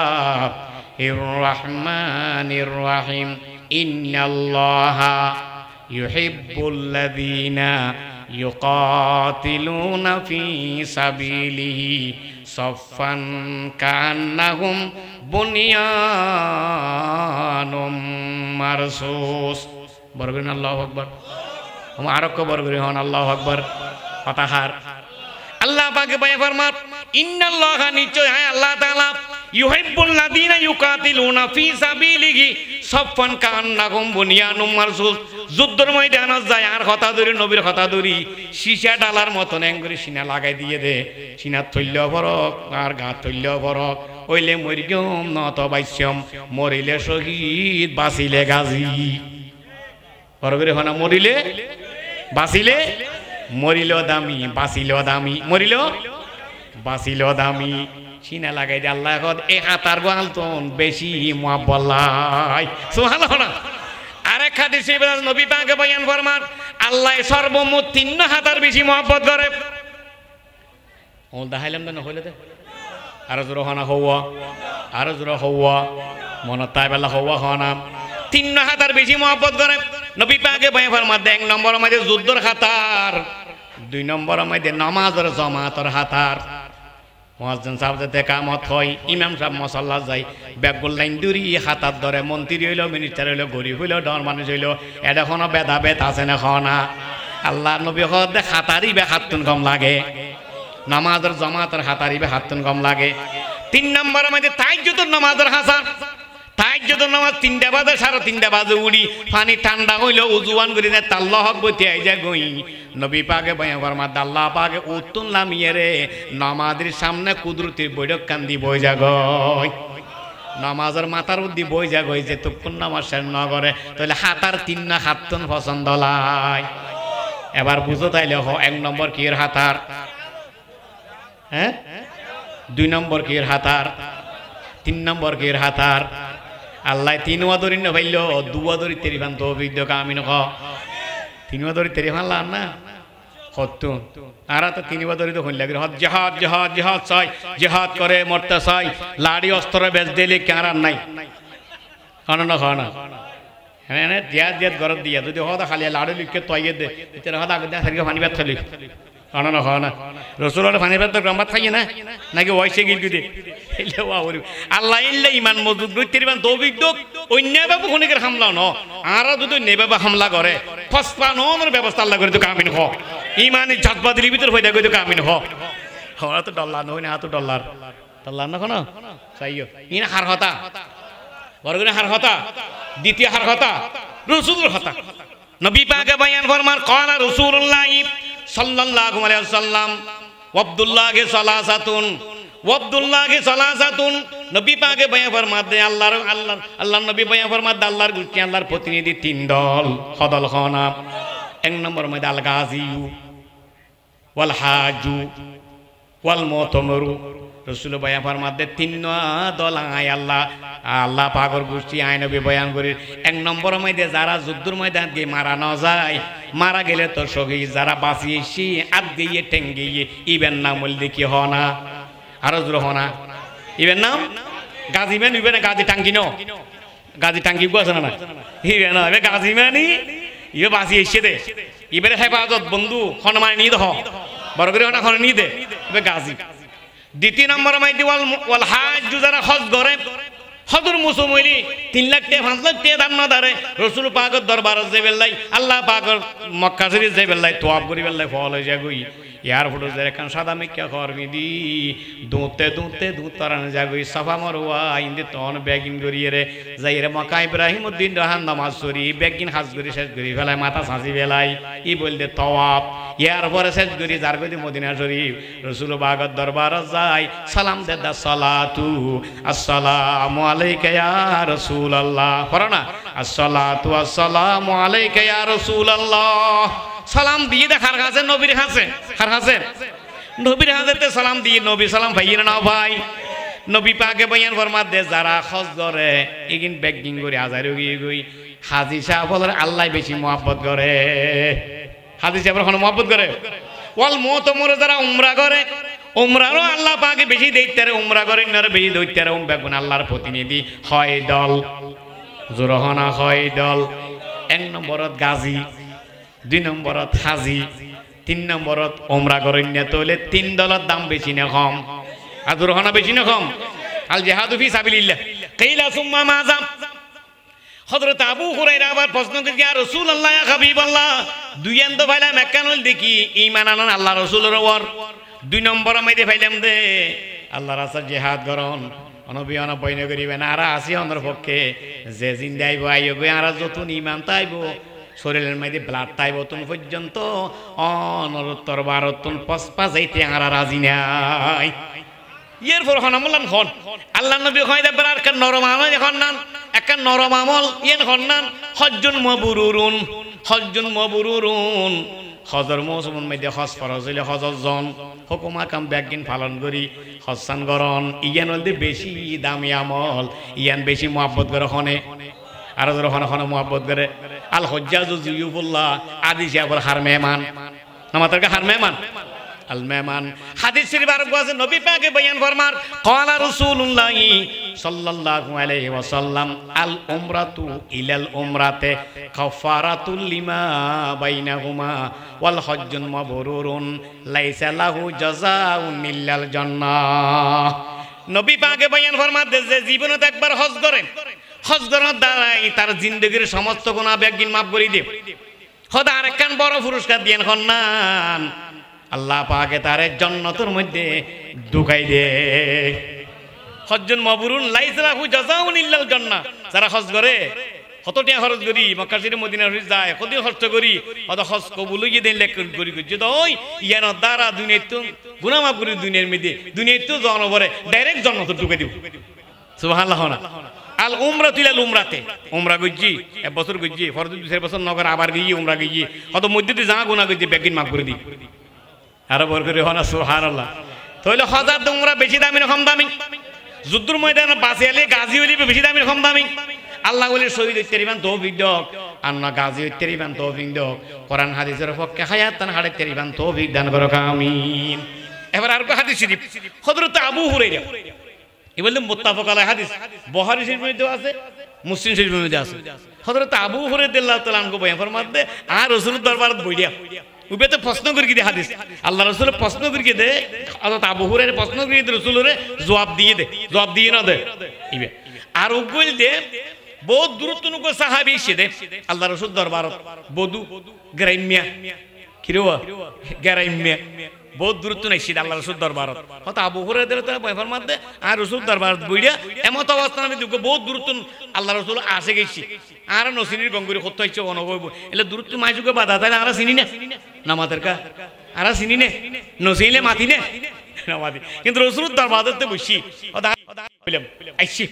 রহমানির রহিম ইন্নাল্লাহা ইউহিব্বুল্লাযীনা ইউকাতিলুনা ফি সাবিলিহি সাফফান কান্নাহুম বুনিয়ানুম মারসুস বরগুন আল্লাহু আকবার আরক বরগুন হন আল্লাহু আকবার ফাতাহার আল্লাহ পাকে বয়ান ফরমান ইন্নাল্লাহা নিশ্চয় আল্লাহ তাআলা ইউহিব্বুল লাযীনা ইউকাতিলুনা ফি সাবিলিহি সাফফান কান্নাহুম বুনিয়ানুম মারসুস যুদ্ধের ময়দানে যায় আর কথা ধরি নবীর কথা ধরি সীসা ডালার মতন এঙ্গুরি সিনা লাগাই দিয়ে দে সিনা থইল ফরক আর গা থইল ফরক ওইলে মরিগম নত বাইসম মরিলে শহীদ বাঁচিলে গাজী বরগরে হনা মরিলে বাঁচিলে মরিল দামি বাঁচিল দামি মরিল বাঁচিল দামি সিনা লাগাই দে আল্লাহ এই হাতার গোয়াল তন বেশি মুআব্বালাই সুবহানাল্লাহ আরেক হাদিসে নবী পাকে বয়ান ফরমান আল্লাহ সর্বমোট 3 হাজার বেশি মহব্বত করে ওল দেখাইলাম না হইলে দে আরো জোর হনা হওয়া আরো জোর হওয়া মন তাই বেলা হওয়া হনা 3 হাজার বেশি মহব্বত করে নবী পাকে বয়ান ফরমান 1 নম্বর মধ্যে যুদ্ধের হাতার 2 নম্বর মধ্যে নামাজের জামাতের হাতার মুয়াজ্জিন সাহেব যেতে কামত হয় ইমাম সাহেব মুসাল্লা যায় ব্যাগুল লাইন দূরি হাতাত ধরে মন্ত্রী হইল মিনিস্টার হইল গরিব হইল ডর মানুষ হইল এটা কোনো বেদা বেদ আছে না খনা আল্লাহ নবী হদে হাতারি বে হাতুন কম লাগে নামাজের জামাতের হাতারি বে হাতুন কম লাগে 3 নম্বর মধ্যে তাহাজ্জুদের নামাজের হাসার তাহাজ্জুদের নামাজ 3টা বাজে 3:30 বাজে উড়ি পানি ঠান্ডা হইল উজুয়ান করি না আল্লাহ হক বতি আই যায় গই নবী পাকে বয়ান ফরমাদ আল্লাহ পাকে উত্তুন নামিয়ে রে নামাজের সামনে কুদরতির বৈঠক কান্দি বই জাগয় নামাজের মাথার উদ্দি বই জাগয় যে তখন নামাজ শেষ না করে তাহলে হাতার 3 না হাতন পছন্দ লাই এবার বুঝো তাইলে 1 নম্বর কি এর হাতার হ্যাঁ 2 নম্বর কির হাতার 3 নম্বর কির হাতার আল্লাহ 3 ওয়াদরি না ভাইল 2 ওয়াদরি তেরিবান তৌফিক দে কামিন খ 3 ওয়াদরি তেরিবান লা না হতো আর তো 3 ওয়াদরি তো হল লাগে জিহাদ জিহাদ জিহাদ চাই জিহাদ করে মরতে চাই লাড়ি অস্ত্র বেচ দিলে কারার নাই খানা না খানা হ্যাঁ জিহাদ জিহাদ গরদ দিয়া যদি হদা খালি লাড়ি লিখে তৈয়ে দে তেরা হদা আগে সারিকে পানি ভাত খালি খানা না খানা রসুলের পানি ভাত তো গ্রামাত খাইয়ে না নাকি ওয়াইসে গিল দিতে আল্লাহ ইল্লা ইমান মজবুত গইতেরিবান তৌফিক দক অন্য বাবু খনিকের হামলা ন আর যদি নেবাবা হামলা করে ফসপানোর ব্যবস্থা আল্লাহ করে তো কামিন হ ইমানি জাতবাদির ভিতর হইতা কই তো কামিন হ হরা তো ডলার নয় না তো ডলার ডলার না কোন চাইও ইন হার হতা বরগুনে হার হতা দ্বিতীয় হার হতা রাসূলুর হতা নবী পাকে বয়ান ফরমান ক্বালা রাসূলুল্লাহ সাল্লাল্লাহু আলাইহি ওয়াসাল্লাম আব্দুল্লাহকে সালাসাতুন আব্দুল্লাহকে সালাসাতুন নবী পাকে বয়ান ফরমাতে আল্লাহর নবী বয়ান ফরমাতে আল্লাহর গুষ্টি আল্লাহর প্রতিনিধি 3 দল হদল খানা এক নম্বর মধ্যে আল গাজিউ ওয়াল হাজু ওয়াল মুতামরু রাসূল বয়ান ফরমাতে 3 দল আয় আল্লাহ পাকের গুষ্টি আয় নবী বয়ান করে এক নম্বর মধ্যে যারা যুদ্ধের ময়দান গিয়ে মারা না যায় মারা গেলে তো শহীদ যারা বাঁচিয়েছি আদ গিয়ে টেঙ্গিয়ে ইবেন নাম বল দেখি হ না আরো জোর হ না ইবেন নাম গাজী ম্যান ইবেন গাজী টাঙ্গি ন গাজী টাঙ্গি আছে না ইবেন না গাজী ম্যানই ইবে বাঁচিয়েছে দে ইবের হেফাজত বন্ধু হনুমান নিয়ে দেহ বড় করে হনা হন নিয়ে দে ইবে গাজী দ্বিতীয় নম্বর মধ্যে ওয়াল হাজ যারা হজ করে হজর মুসলমানি 3 লাখ টাকা 5 লাখ টাকা দাম না দারে রাসূল পাকের দরবারে যাইবেলাই আল্লাহ পাকের মক্কা শরীফ যাইবেলাই তোয়াব করিবেলাই ফল হই যাগই ইয়ার ফটো যে কান সাদা মিক্কা করবি দি দুতে দুতে দুতরান যাগই সাফা মারওয়া ইন্দে তন বেগিন গরিয়ে রে যাইরে মক্কা ইব্রাহিমউদ্দিন রহান নামাজ পড়ি বেগিন হাজ করি শেষ করি ফেলাই মাথা সাজি বেলাই ই বলতে তওয়াব ইয়ার পরে শেষ করি যার কই মদিনা শরীফ রাসূল পাকের দরবারে যাই সালাম দে দা সালাতু আসসালামু আলাইকা ইয়া রাসূলুল্লাহ পড়না আসসালাতু আসসালামু আলাইকা ইয়া রাসূলুল্লাহ সালাম দিয়ে দেখার কাছে নবীর কাছে কার কাছে নবীর কাছে সালাম দিয়ে নবী সালাম ভাই না ভাই নবী পাকে বয়ান ফরমাত দে যারা হজ করে ইগিন বেগিং করে আজার গই হাজী সাহেবর আল্লাহ বেশি মহব্বত করে হাজী সাহেবর কোন মহব্বত করে ওয়াল মুতামর যারা উমরা করে উমরারও আল্লাহ পাকে বেশি দেইতারে উমরা করে নর বেশি দইতারে বেগুন আল্লাহর প্রতিনিধি হয় দল জোরহনা হয় দল এক নম্বরত গাজী 2 নম্বরত হাজি 3 নম্বরত উমরা করেন না তাহলে 3 দলের দাম বেশি না কম আদুর হনা বেশি না কম আল জিহাদু ফি সাবিলিল্লাহ কিলা সুম্মা মাযা হযরত আবু হুরায়রা আবার প্রশ্ন করে ইয়া রাসূলুল্লাহ ইয়া হাবিবাল্লাহ দুইয়ান তো ভাইলা মেকানল দেখি ঈমান আনান আল্লাহ রাসূলের ওপর 2 নম্বর মাইদে ফাইলাম দে আল্লাহ রাসূল জিহাদ করন অনবী অন বইন করিবেন আর আসি অনর পক্ষে যে জিন্দা আইবো আইও গো আর যতন ঈমান তাইবো শরীরের মধ্যে ব্লাড টাইপ অতন পর্যন্ত অনরোত্তর বারতন পসপা যাইতে আর রাজি নাই এর পর হনামলান হন আল্লাহ নবী কয় দে বরার কা নরম আমল এখন নান একটা নরম আমল ইন হন নান হজ্জুন মাবরুরুন হজর মৌসুমের মধ্যে হজ ফরজ হইলে হজর জন হুকুমা কাম ব্যাগিন পালন করি হজ্জান গরন ইয়ান হলদি বেশি দামি আমল ইয়ান বেশি মহব্বত করে হনে আর যখন হন মহব্বত করে আল হজ্জাজু জিয়ুফুল্লাহ আদি সাহেবর হার মেহমান আমাদেরকে হার মেহমান আল মেহমান হাদিস শরীফ আর আছে নবী পাকে বয়ান ফরমান ক্বালা রাসূলুল্লাহ সাল্লাল্লাহু আলাইহি ওয়াসাল্লাম আল উমরাতু ইলাল উমরাতে কাফারাতুল লিমা বাইনাহুমা ওয়াল হজ্জুন মাবরুরুন লাইসা লাহু জাযাউন ইল্লাল জান্নাহ নবী পাকে বয়ান ফরমাতে যে জীবনে একবার হজ করে হজ করার দ্বারাই তার জিন্দগির সমস্ত গুনাহ বেগিন মাফ করে দেব খোদা আরেকখান বড় পুরস্কার দিয়েন খন্নান আল্লাহ পাকে তারে জান্নাতের মধ্যে ঢুকাই দে হজ্জুন মাবরুরুন লাইসা লাহু জাযাউন ইল্লাল জান্নাহ যারা হজ করে কতটা খরচ করি মক্কা শরীফ মদিনা শরীফ যায় কত খরচ করি অত হজ কবুল হইয়ে দেন লেখ করি যদি ওই ইয়ার দ্বারা দুনিয়ায় তো গুনাহ মাফ করে দুনিয়ার মধ্যে দুনিয়ায় তো জনবরে ডাইরেক্ট জান্নাতে ঢুকাই দেব সুবহানাল্লাহ না আল উমরা তিলাল উমরাতে উমরা গইজি এক বছর গইজি ফরজ 2 বছর নগর আবার গিয়ে উমরা গিয়ে কত মধ্যে যা গুনাহ গইজি বেগিন মাফ করে দি আর বর করে হনা সুবহানাল্লাহ তাহলে হাজার তোমরা বেশি দামি না কম দামি যুদ্ধের ময়দানে বাঁচে এলে গাজী হইলে বেশি দামি না কম দামি আল্লাহ বলে শহীদ হইতে পারিবেন তৌফিক দাও আর না গাজী হইতে পারিবেন তৌফিক দাও কোরআন হাদিসের পক্ষে হায়াত দান হারাইতে পারিবেন তৌফিক দান করো আমিন। এবার আর হাদিস শরীফ হযরত আবু হুরায়রা এ বললেন মুত্তাফাক আলাইহি হাদিস বুখারী শরীফের মধ্যে আছে মুসলিম শরীফের মধ্যে আছে হযরত আবু হুরায়রা রাদিয়াল্লাহু তাআলা আনহু বয়ান ফরমাতে আর রাসূলের দরবারে বইয়া উবেতে প্রশ্ন করি কি দে হাদিস আল্লাহ রাসূল প্রশ্ন করি কি দে হযরত আবু হুরায়রা প্রশ্ন করি দে রাসূলের জবাব দিয়ে না দে ইবে আর উগল দে বহুত দূরত্ব নক সাহাবী এসে আল্লাহ রাসূল দরবারত বদু গ্রাম্যা কিরোয়া গ্রাম্যা বহুত দূরত্ব নাইছি আল্লাহ রাসূল দরবারত হত আবু হুরায়রা তারা বয়ান ফরমাতে আর রাসূল দরবারত বইয়া এমত অবস্থা আমি দুঃখ বহুত দূরত্ব আল্লাহ রাসূল আসে গেছি আর নসিনীর গঙ্গুরি কত হইছে অনবব এলে দূরত্ব মাইজুকে বাধা তাই আর চিনি না নামাতের কা আর চিনি নে নসিলে মাতি নে নামাতি কিন্তু রাসূল দরবারতে বসি বললাম আইছি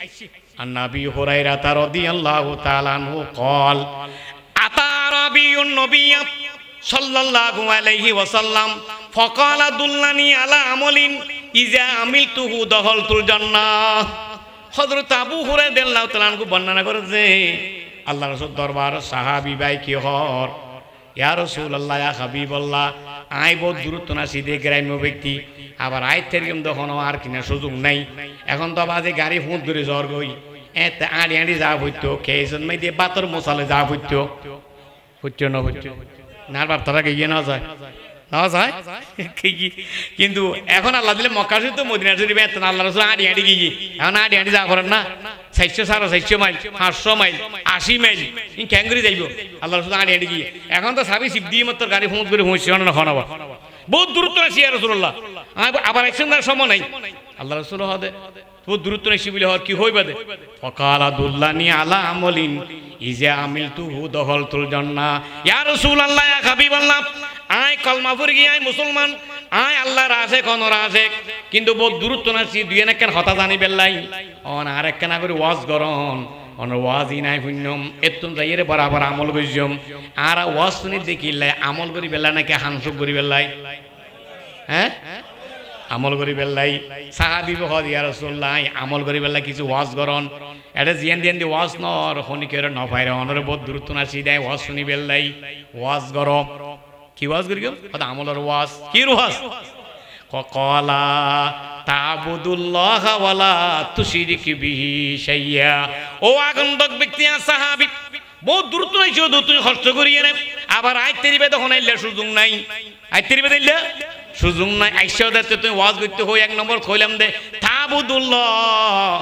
আন নবী হুরায়রা রাদিয়াল্লাহু তাআলা আনহু قال আতা রাবিউন নবিয়্য সাল্লাল্লাহু আলাইহি ওয়াসাল্লাম ফাকাল দুল্লানি আলা আমলিন ইজা আমিলতুহু দখলতুল জান্নাহ হযরত আবু হুরায়রা রাদিয়াল্লাহু তাআলা আনহু বর্ণনা করেছে আল্লাহ রাসূল দরবার সাহাবী ভাই কি হর ইয়া রাসূলুল্লাহ ইয়া হাবিবাল্লাহ আই বহুত দূরত্ব না সিধে গ্রাম্য ব্যক্তি আবার আইতের গেম তখন আর কিনা সুযোগ নাই এখন তো বাজে গাড়ি হুঁত ধরে জ্বর গই এতে আড়ি আড়ি যা হইতো খেয়েছেন মাই দিয়ে বাতর মশালে যা হইতো হইতো না হইতো না বাপ তারা গিয়ে না যায় কিন্তু এখন আল্লাহ দিলে মক্কা শরীফ মদিনা শরীফ এত আল্লাহ রাসূল আড়ি আড়ি গিয়ে এখন আড়ি আড়ি যা করেন না 400 মাইল 500 মাইল 80 মাইল ক্যাঙ্গুরি যাইব আল্লাহ রাসূল আড়ি আড়ি গিয়ে এখন তো সাবি সিপ দিয়ে মাত্র গাড়ি হুঁত করে হুঁসছে না খানাবা বহুত দূরত্ব আছে ইয়া রাসূলুল্লাহ আবার একশন দার সময় নাই আল্লাহ রাসূল হদে বহুত দূরত্ব নেই বলে হর কি হইবা দে ফাকাল দুল্লানি আলা আমলিন ইজা আমিলতুহু দখলতুল জান্নাহ ইয়া রাসূলুল্লাহ ইয়া হাবিবাল্লাহ আয় কলমা পড়ি আয় মুসলমান আয় আল্লাহর আশিক অনর আশিক কিন্তু বহুত দূরত্ব নাছি দুই না কেন হতা জানি বেলাই অন আর এক কেনা করে ওয়াজ গরন অন ওয়াজই নাই পুণ্যম এতুম যাইরে বরাবর আমল কইজম আর ওয়াজ শুনি দেখিলে আমল করি বেলা নাকি হানসুক করি বেলাই হ্যাঁ আমল করি বেলাই সাহাবী বহদ ইয়া রাসূলুল্লাহ আমল করি বেলা কিছু ওয়াজ গরন এটা জিয়ান দিয়ান দি ওয়াজ নর খনিকের নফাইরে অনর বহুত দূরত্ব নাছি দেয় ওয়াজ শুনি বেলাই ওয়াজ গরম কি ওয়াজ করি গেল কথা আমলের ওয়াজ কি ওয়াজ ক্বালা তা'বুদুল্লাহ ওয়ালা তুশরিক বিহি শাইয়া ও আগন্তুক ব্যক্তি সাহাবী বহুত দূরত্ব নাইছো তুমি খরচ করিয়ে নে আবার আইতে দিবে তখন আইলে সুযোগ নাই আইতে দিবে দিলে সুযোগ নাই আইসা দিতে তুমি ওয়াজ করতে হই এক নম্বর কইলাম দে তা'বুদুল্লাহ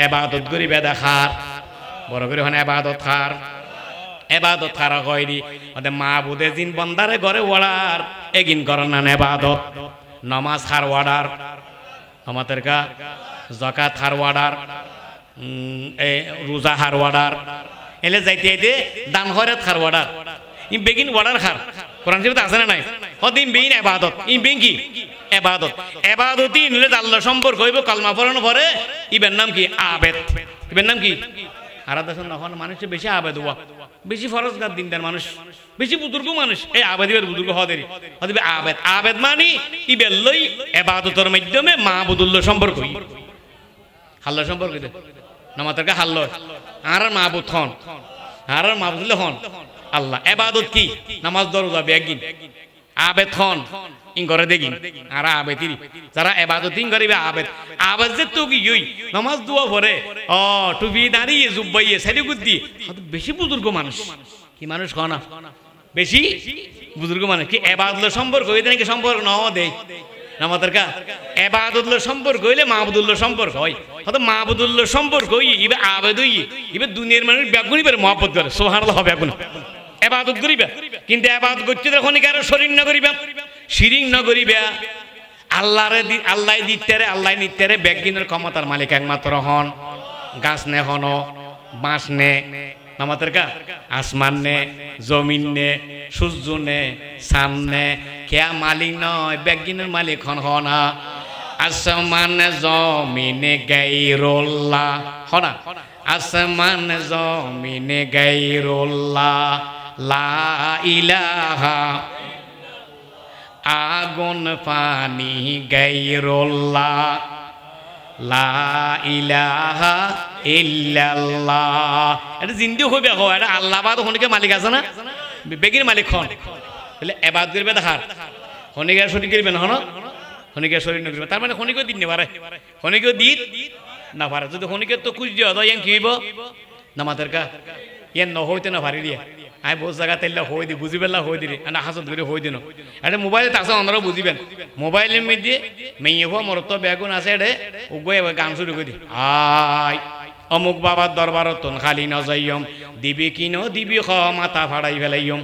ইবাদত করিবে দেখার বড় করে হন ইবাদত খার এবাদত খারা কইরি ওদের মাহবুদে জিন বন্দারে ঘরে ওড়ার এগিন করার না এবাদত নামাজ খার ওয়ার্ডার আমাদের কা যাকাত খার ওয়ার্ডার রোজা খার ওয়ার্ডার এলে যাইতে যাইতে দান খয়রাত খার ওয়ার্ডার ই বেগিন ওয়ার্ডার খার কোরআন শরীফে আছে না নাই হদিন বেইন ইবাদত ই বেগি কি ইবাদত ইবাদতই নিলে আল্লাহ সম্পর্ক হইব কালমা পড়ানো পরে ইবের নাম কি আবেদ ইবের নাম কি আরাদাসন নখন মানুষে বেশি আবেদ হওয়া বেশি ফরজগার দিনদার মানুষ বেশি বুজুর্গ মানুষ এই আবেদের বুজুর্গ হদেরি হদিবে আবেদ আবেদ মানে ইবেল লই ইবাদতের মাধ্যমে মাহবুদুল্লাহ সম্পর্ক আল্লাহ সম্পর্ক দে নামাতের কা হাল্ল আর মাহবুদ হন আর মাহবুদুল্লাহ হন আল্লাহ ইবাদত কি নামাজ দরজা বেগিন আবেদ হন ইন করে দেগিন আর আবেতিরি যারা ইবাদতিন করিবে আবেদ আবেদ যে তো কি হই নামাজ দোয়া পড়ে ও টুপি দাঁড়িয়ে জুব্বাইয়ে সাইডে গুদ্দি বেশি বুজুর্গ মানুষ কি মানুষ কনা বেশি বুজুর্গ মানুষ কি ইবাদতের সম্পর্ক হইতে নাকি সম্পর্ক নাও দেয় নামাতের কা ইবাদতের সম্পর্ক হইলে মাহবুদুল্লাহ সম্পর্ক হয় হয়তো মাহবুদুল্লাহ সম্পর্ক হই ইবে আবেদ হই ইবে দুনিয়ার মানুষ বেগুনি করে মহব্বত করে সুবহানাল্লাহ বেগুন ইবাদত করিবা কিন্তু ইবাদত করতে যখন কারো শরীর না করিবা শিরিক ন করিবা আল্লাহরে আল্লাহ দিতেরে আল্লাহ নিতেরে বেগিনের ক্ষমতার মালিক একমাত্র হন গাছ নে হন বাঁশ নে আমাদের কা আসমান নে জমিন নে সূর্য নে চাঁদ নে কেয়া মালিক নয় বেগিনের মালিক হন হনা আসমান জমিনে গায়রুল্লাহ হনা আসমান জমিনে গায়রুল্লাহ লা ইলাহা আগুন পানি গায়রুল্লাহ লা ইলাহা ইল্লাল্লাহ। এটা জিন্দি হইবে হো, এটা আল্লাহ বাদ হনিকে মালিক আছে না, বেগির মালিক হন। তাহলে এবাদ করবে দেখার হনিকে শরীর করবে না, হন হনিকে শরীর নকরিবে, তার মানে হনিকেও দিন নেবারে, হনিকেও দিন না পারে। যদি হনিকে তো খুঁজ দিয়ে হয় ইয়ান কি হইব না মাতের কা ইয়ান ন হইতে না পারি দিয়ে আই বহু জায়গা তেললে হই দি বুঝি পেলা হই দিলি না হাসত করে হই দিন। এটা মোবাইলে তাছে অন্যরা বুঝিবেন, মোবাইলের মধ্যে মেয়ে হওয়া মরত বেগুন আছে এটা উগয়ে গান শুরু করে দি আই অমুক বাবার দরবারত খালি ন যাইয়ম দিবি কি ন দিবি খ মাথা ফাড়াই ফেলাইয়ম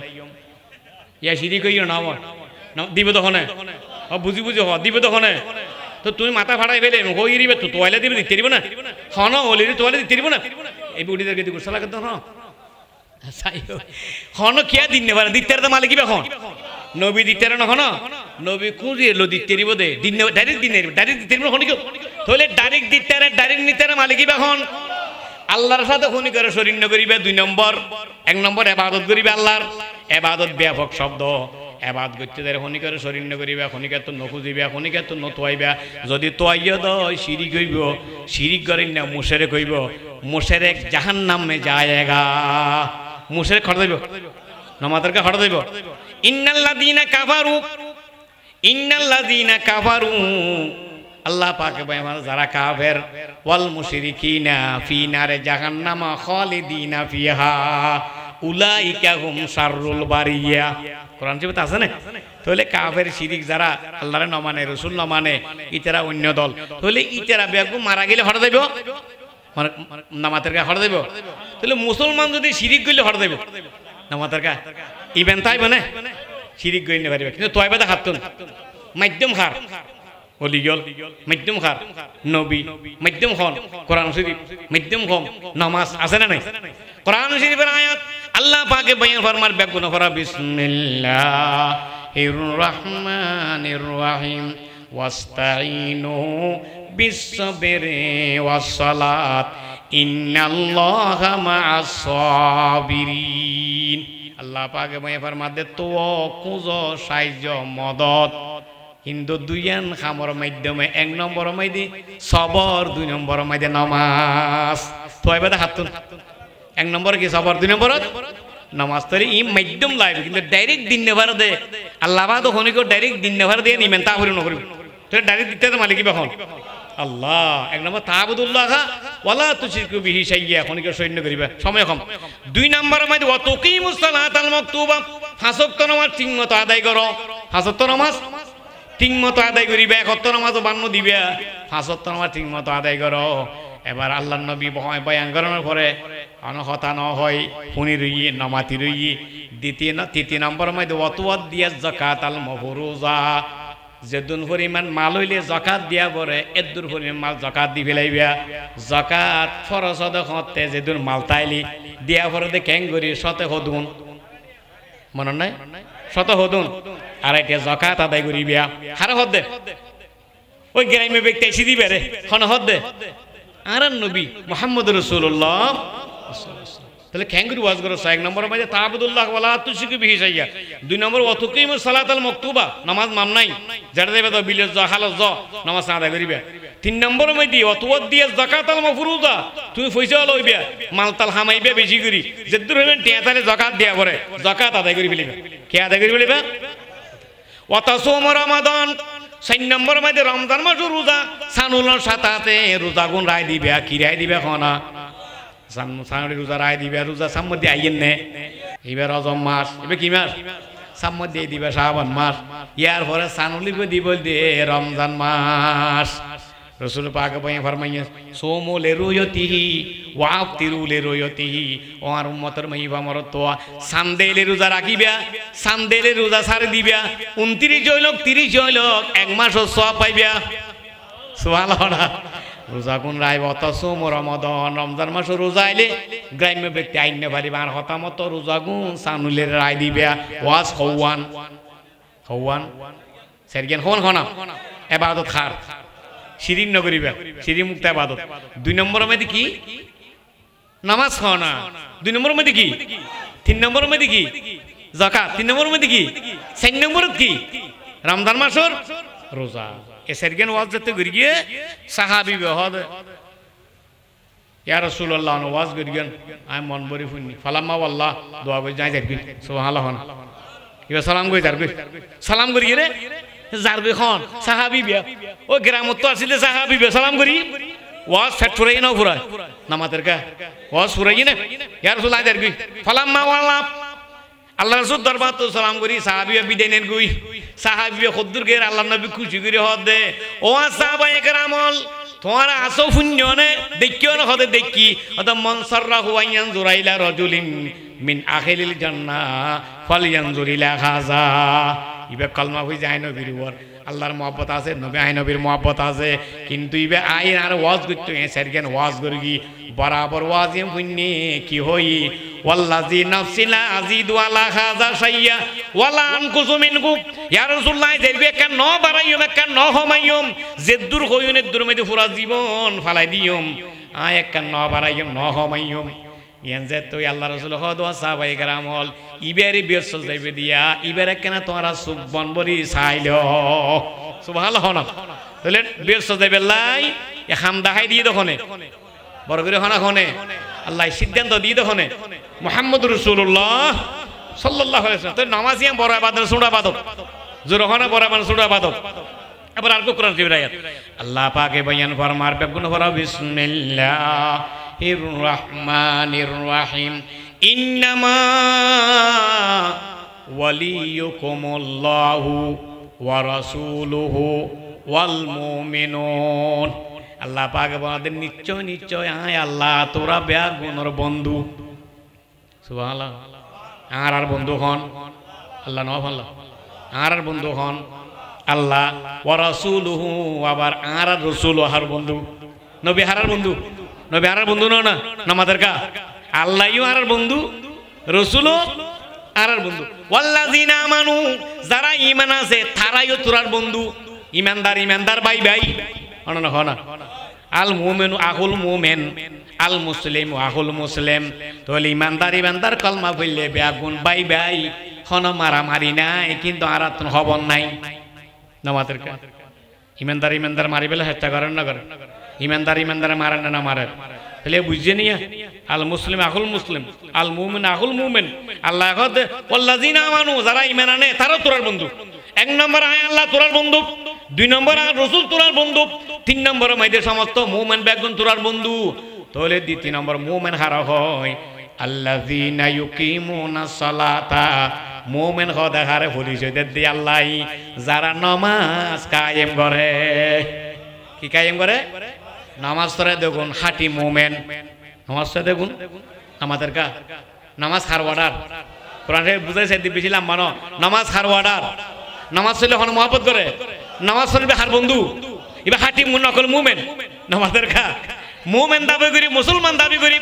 ইয়া সিঁড়ি কইও না আমার দিবে তখনে বুঝি বুঝি হ দিবে তখনে। তো তুমি মাথা ফাড়াই ফেলে হই দিবে তো তোয়ালে দিবে দিতে দিব না, হন হলি তোয়ালে দিতে দিব না, এই বুড়িদেরকে দি গুসলা করতে হন হন কিয়া দিন নেবার দিতের তো মালিক এখন নবী দিতের না হন নবী খুঁজি এলো দিতে দিব দে দিন ডাইরেক্ট দিন ডাইরেক্ট দিতে হন কেউ তাহলে ডাইরেক্ট দিতের ডাইরেক্ট নিতের মালিক এখন আল্লাহর সাথে খুনি করে শরীর করিবে। 2 নম্বর 1 নম্বর ইবাদত করিবে আল্লাহর। ইবাদত ব্যাপক শব্দ, এবাদ করতে দেয় হনি করে শরীর করিবা, খনিকে তো নখুঁজিবা, খনিকে তো নতুয়াইবা। যদি তোয়াইয়া দয় শিরিক হইব, শিরিক করেন না মুশেরেক হইব, মুশেরেক জাহান্নামে যায়গা। মুশেরেক খড় দেব নমাদেরকে খড় দেব ইন্নাল্লাযীনা কাফারু ইন্নাল্লাযীনা কাফারু আল্লাহ পাকে ভাই আমার যারা কাফের ওয়াল মুশরিকিনা ফি নারে জাহান্নাম খালিদিনা ফিহা উলাইকা হুম শাররুল বারিয়া। কোরআন শরীফে আছে না? তাহলে কাফের শিরিক যারা আল্লাহর না মানে রাসূল না মানে ইতারা অন্য দল, তাহলে ইতারা বেগু মারা গেলে হড় দেব নামাতের কা হড় দেব। তাহলে মুসলমান যদি শিরিক করলে হড় দেব নামাতের কা ইভেন তাই মানে শিরিক কইতে না পারিবে, কিন্তু তোয়বা হাতুন মাধ্যম খার অলিগল মাধ্যম খার নবী মাধ্যম খন কোরআন শরীফ মাধ্যম খন নামাজ আছে না নাই? কোরআন শরীফের আয়াত আল্লাহ পাকে বয়ান ফরমার বেগুন ফরা বিসমিল্লাহির রহমানির রহিম ওয়াস্তাইনু বিসসবরি ওয়াসসালাত ইন্নাল্লাহা মা'আস সাবিরিন। আল্লাহ পাকে বয়ান ফরমার দে তো কুজ সাহায্য মদত হিন্দু দুইয়ান খামর মাধ্যমে 1 নম্বর মাইদি সবর, 2 নম্বর মাইদি নামাজ। তো এবার হাতুন 1 নম্বর কি সবর, 2 নম্বর নামাজ। তরি ই মাধ্যম লাইব, কিন্তু ডাইরেক্ট দিন নেভার দে আল্লাহ বা তো হনিকো ডাইরেক্ট দিন নেভার দিয়ে নিমেন তা হরি নকরিব। তো ডাইরেক্ট দিতে তো মালিক এখন আল্লাহ। 1 নম্বর তা'বুদুল্লাহ ওয়ালা তুশরিকু বিহি শাইয়্যা, হনিকো সৈন্য করিবা সময় কম। 2 নম্বর মাইদি ওয়া তুকিমুস সালাতাল মাকতুবা, 5 ওয়াক্ত নামাজ ঠিকমতো আদায় করো। 5 ওয়াক্ত নামাজ ঠিক মতো আদায় করিবে, 1 ওয়াক্ত নামাজও বান্ন দিবে, 5 ওয়াক্ত নামাজ ঠিক মতো আদায় করো। এবার আল্লাহর নবী বয়ান করানোর পরে অনহতা ন হয় শুনি রই নমাতি রই। তৃতীয় নম্বর মধ্যে ওয়াতুয়াদ দিয়া যাকাত আল মাফরুজা, যেদুন পরিমাণ মাল হইলে যাকাত দিয়া পরে এদুর পরিমাণ মাল যাকাত দি ফেলাইবা। যাকাত ফরজ হতে যেদুন মাল তাইলি দিয়া পরে দে ক্যাং করি শতে হদুন মনে নাই শত হদুন আর এটা যাকাত আদায় করিবা। হারে হদ দে ওই গ্রামে ব্যক্তি এসে দিবে রে খন হদ দে আর নবী মুহাম্মদ রাসূলুল্লাহ। তাহলে খ্যাঙ্গুরি ওয়াজ করো। 1 নম্বর মাঝে তা'বুদুল্লাহ ওয়ালা তুশরিকু বিহি শাইয়্যা। 2 নম্বর ওয়া তুকিমুস সালাতাল মাকতুবা, নামাজ মাম নাই যারা দেবে তো বিলেজ জ হালাল জ নামাজ আদায় করিবে। 3 নম্বর মাঝে ওয়া তুওয়াদ্দিয়া যাকাতাল মাফরুজা, তুমি পয়সা লইবে মালতাল হামাইবে বেশি করি যেদুর হবেন টিয়াতালে যাকাত দিয়া পরে যাকাত আদায় করি ফেলিবে। কে আদায় করি ফেলিবে? ওয়া তাসুমু রমাদান, 4 নম্বর মাঝে রমজান মাস রোজা সানুলর সাতাতে রোজা গুণ রায় দিবে। কি রায় দিবে খনা সানুলি রোজা রায় দিবে। রোজা সাম্মদি আইয়েন নে এবার রজব মাস, এবার কি মাস সাম্মদি দিবে শাবান মাস, ইয়ার পরে সানুলি দিব দিয়ে রমজান মাস। রাসূল পাক বয়ান ফরমাইয়া সোমু লিরুয়তিহি ওয়া আফতিরু লিরুয়তিহি, ও আর উম্মতের মাইবা মরত সানদেলে রোজা রাখিবা, সানদেলে রোজা ছাড় দিবা। 29 হইল 30 হইল 1 মাসও সওয়াব পাইবা। সুবহানাল্লাহ। রোজা কোন রায় অতসুম রমাদান, রমজান মাস রোজা আইলে গ্রাম্য ব্যক্তি আইন নে পারিবা। আর হতামত রোজা গুণ সানুলের রায় দিবা। ওয়াজ হওয়ান হওয়ান সেরগেন হন হনা ইবাদত খার শিরিক নগরিবা, শিরিক মুক্ত ইবাদত। 2 নম্বর মধ্যে কি নামাজ খাওয়া। 2 নম্বর মধ্যে কি? 3 নম্বর মধ্যে কি যাকাত। 3 নম্বর মধ্যে কি? 4 নম্বর কি রমজান মাসের রোজা এ সাইরগেন ওয়াজ যেতে গিয়ে সাহাবী বেহদ ইয়া রাসূলুল্লাহ ওয়াজ গিয়েন আই মন বরি ফুনি ফালাম্মা আল্লাহ দোয়া করে যাই যাবি সুবহানাল্লাহ ইবা সালাম কই যাবি সালাম করি রে যারবে খন সাহাবী বিয়া ও গ্রামত তো আসলে সাহাবী বিয়া সালাম করি ওয়াজ ফেট ফুরাই না ফুরাই নামাতের কা ওয়াজ ফুরাই না ইয়া রাসূলুল্লাহ যাবি ফালাম্মা আল্লাহ আল্লাহ রাসূল দরবার তো সালাম করি সাহাবী বিদায় নেন কই সাহাবী খুদ্দুর গের আল্লাহ নবী খুশি করে হদ দে ও সাহাবায়ে কেরামল তোমার আসো পুণ্যনে দেখিও না হদে দেখি অত মন সাররাহু আইয়ান জুরাইলা রাজুলিন মিন আখিলিল জান্নাহ ফালয়ানজুর ইলা হাযা ইবে কলমা হই যায় নবীর উপর আল্লাহর মহব্বত আছে নবী আই নবীর মহব্বত আছে কিন্তু ইবে আই আর ওয়াজ করতে সারগেন ওয়াজ করগি বরাবর ওয়াজ এম পুণ্যে কি হই ওয়াল্লাযী নাফসিলা আজিদু আলা হাযা শাইয়া ওয়ালা আনকুসু মিনহু ইয়া রাসূলুল্লাহ দেরবে কেন ন বাড়াইয়ম কেন ন হমাইয়ম জেদ্দুর হইনে দূর মধ্যে পুরা জীবন ফালাই দিয়ম আয় কেন ন বাড়াইয়ম ন হমাইয়ম ইয়ানজে তো আল্লাহ রাসূল হদ ওয়া সাহাবায়ে কেরামল ইবেরি বিয়সল যাইবে দিয়া ইবেরে কেন তোরা সুবন বরি চাইলো সুবহানাল্লাহ না তাহলে বিয়সল যাইবে লাই এ হামদা হাই দিয়ে দখনে বড় করে হনা খনে আল্লাহ সিদ্ধান্ত দিয়ে দখনে মুহাম্মদুর রাসূলুল্লাহ সাল্লাল্লাহু আলাইহি ওয়াসাল্লাম তো নামাজিয়াম বড় ইবাদত সুরা ইবাদত জোর হনা বড় ইবাদত সুরা ইবাদত এবার আর কোরআন শরীফের আয়াত আল্লাহ পাকে বয়ান ফরমার বেগুন ফরা বিসমিল্লাহির রহমানির রহিম ইন্নামা ওয়ালিয়ুকুমুল্লাহু ওয়া রাসূলুহু ওয়াল মুমিনুন আল্লাহ পাকে বলেন নিশ্চয় নিশ্চয় আয় আল্লাহ তোরা বেগুনের বন্ধু সুবহানাল্লাহ আর বন্ধু হন আল্লাহ নওয়াব আল্লাহ আর বন্ধু হন আল্লাহ ওয়া রাসূলুহু আবার আর রাসূল হার বন্ধু নবী হারার বন্ধু নবী হারার বন্ধু না নামাদের কা আল্লাহই হারার বন্ধু রাসূলও হারার বন্ধু ওয়াল্লাযিনা আমানু যারা ঈমান আছে তারাইও তোরার বন্ধু ঈমানদার ভাই ভাই অননা হনা আল মুমিনু আহুল মুমিন আল মুসলিমু আহুল মুসলিম তাহলে ঈমানদার কলমা বললে বেগুন ভাই ভাই হন মারামারি নাই কিন্তু আরাত হবন নাই নামাতের কা ঈমানদার মারি বেলা হত্যা করেন না করে ঈমানদার মারেন না মারেন তাহলে বুঝছে নিয়া আল মুসলিম আহুল মুসলিম আল মুমিন আহুল মুমিন আল্লাহ কত ওয়াল্লাযিনা আমানু যারা ঈমান আনে তারাও তোরার বন্ধু এক নম্বর আয় আল্লাহ তোরার বন্ধু দুই নম্বর আর রাসূল তোরার বন্ধু তিন নম্বর মাইদের সমস্ত মুমিন বেগুন তোরার বন্ধু তাহলে দ্বিতীয় নম্বর মুমিন হারা হয় আল্লাযিনা ইউকিমুনাস সালাতা মুমিন খোদা হারে পরিচয় দি আল্লাহ যারা নামাজ কায়েম করে কি কায়েম করে নামাজ পড়ে দেখুন খাঁটি মুমিন নামাজ পড়ে দেখুন আমাদের কা নামাজ হার অর্ডার কোরআনে বুঝাইছে দিবেছিলাম মানো নামাজ হার অর্ডার নামাজ পড়লে হন মহব্বত করে নামাজ পড়বে হার বন্ধু এবার খাঁটি নকল মুমিন নামাজের কা মুমিন দাবি করি মুসলমান দাবি করি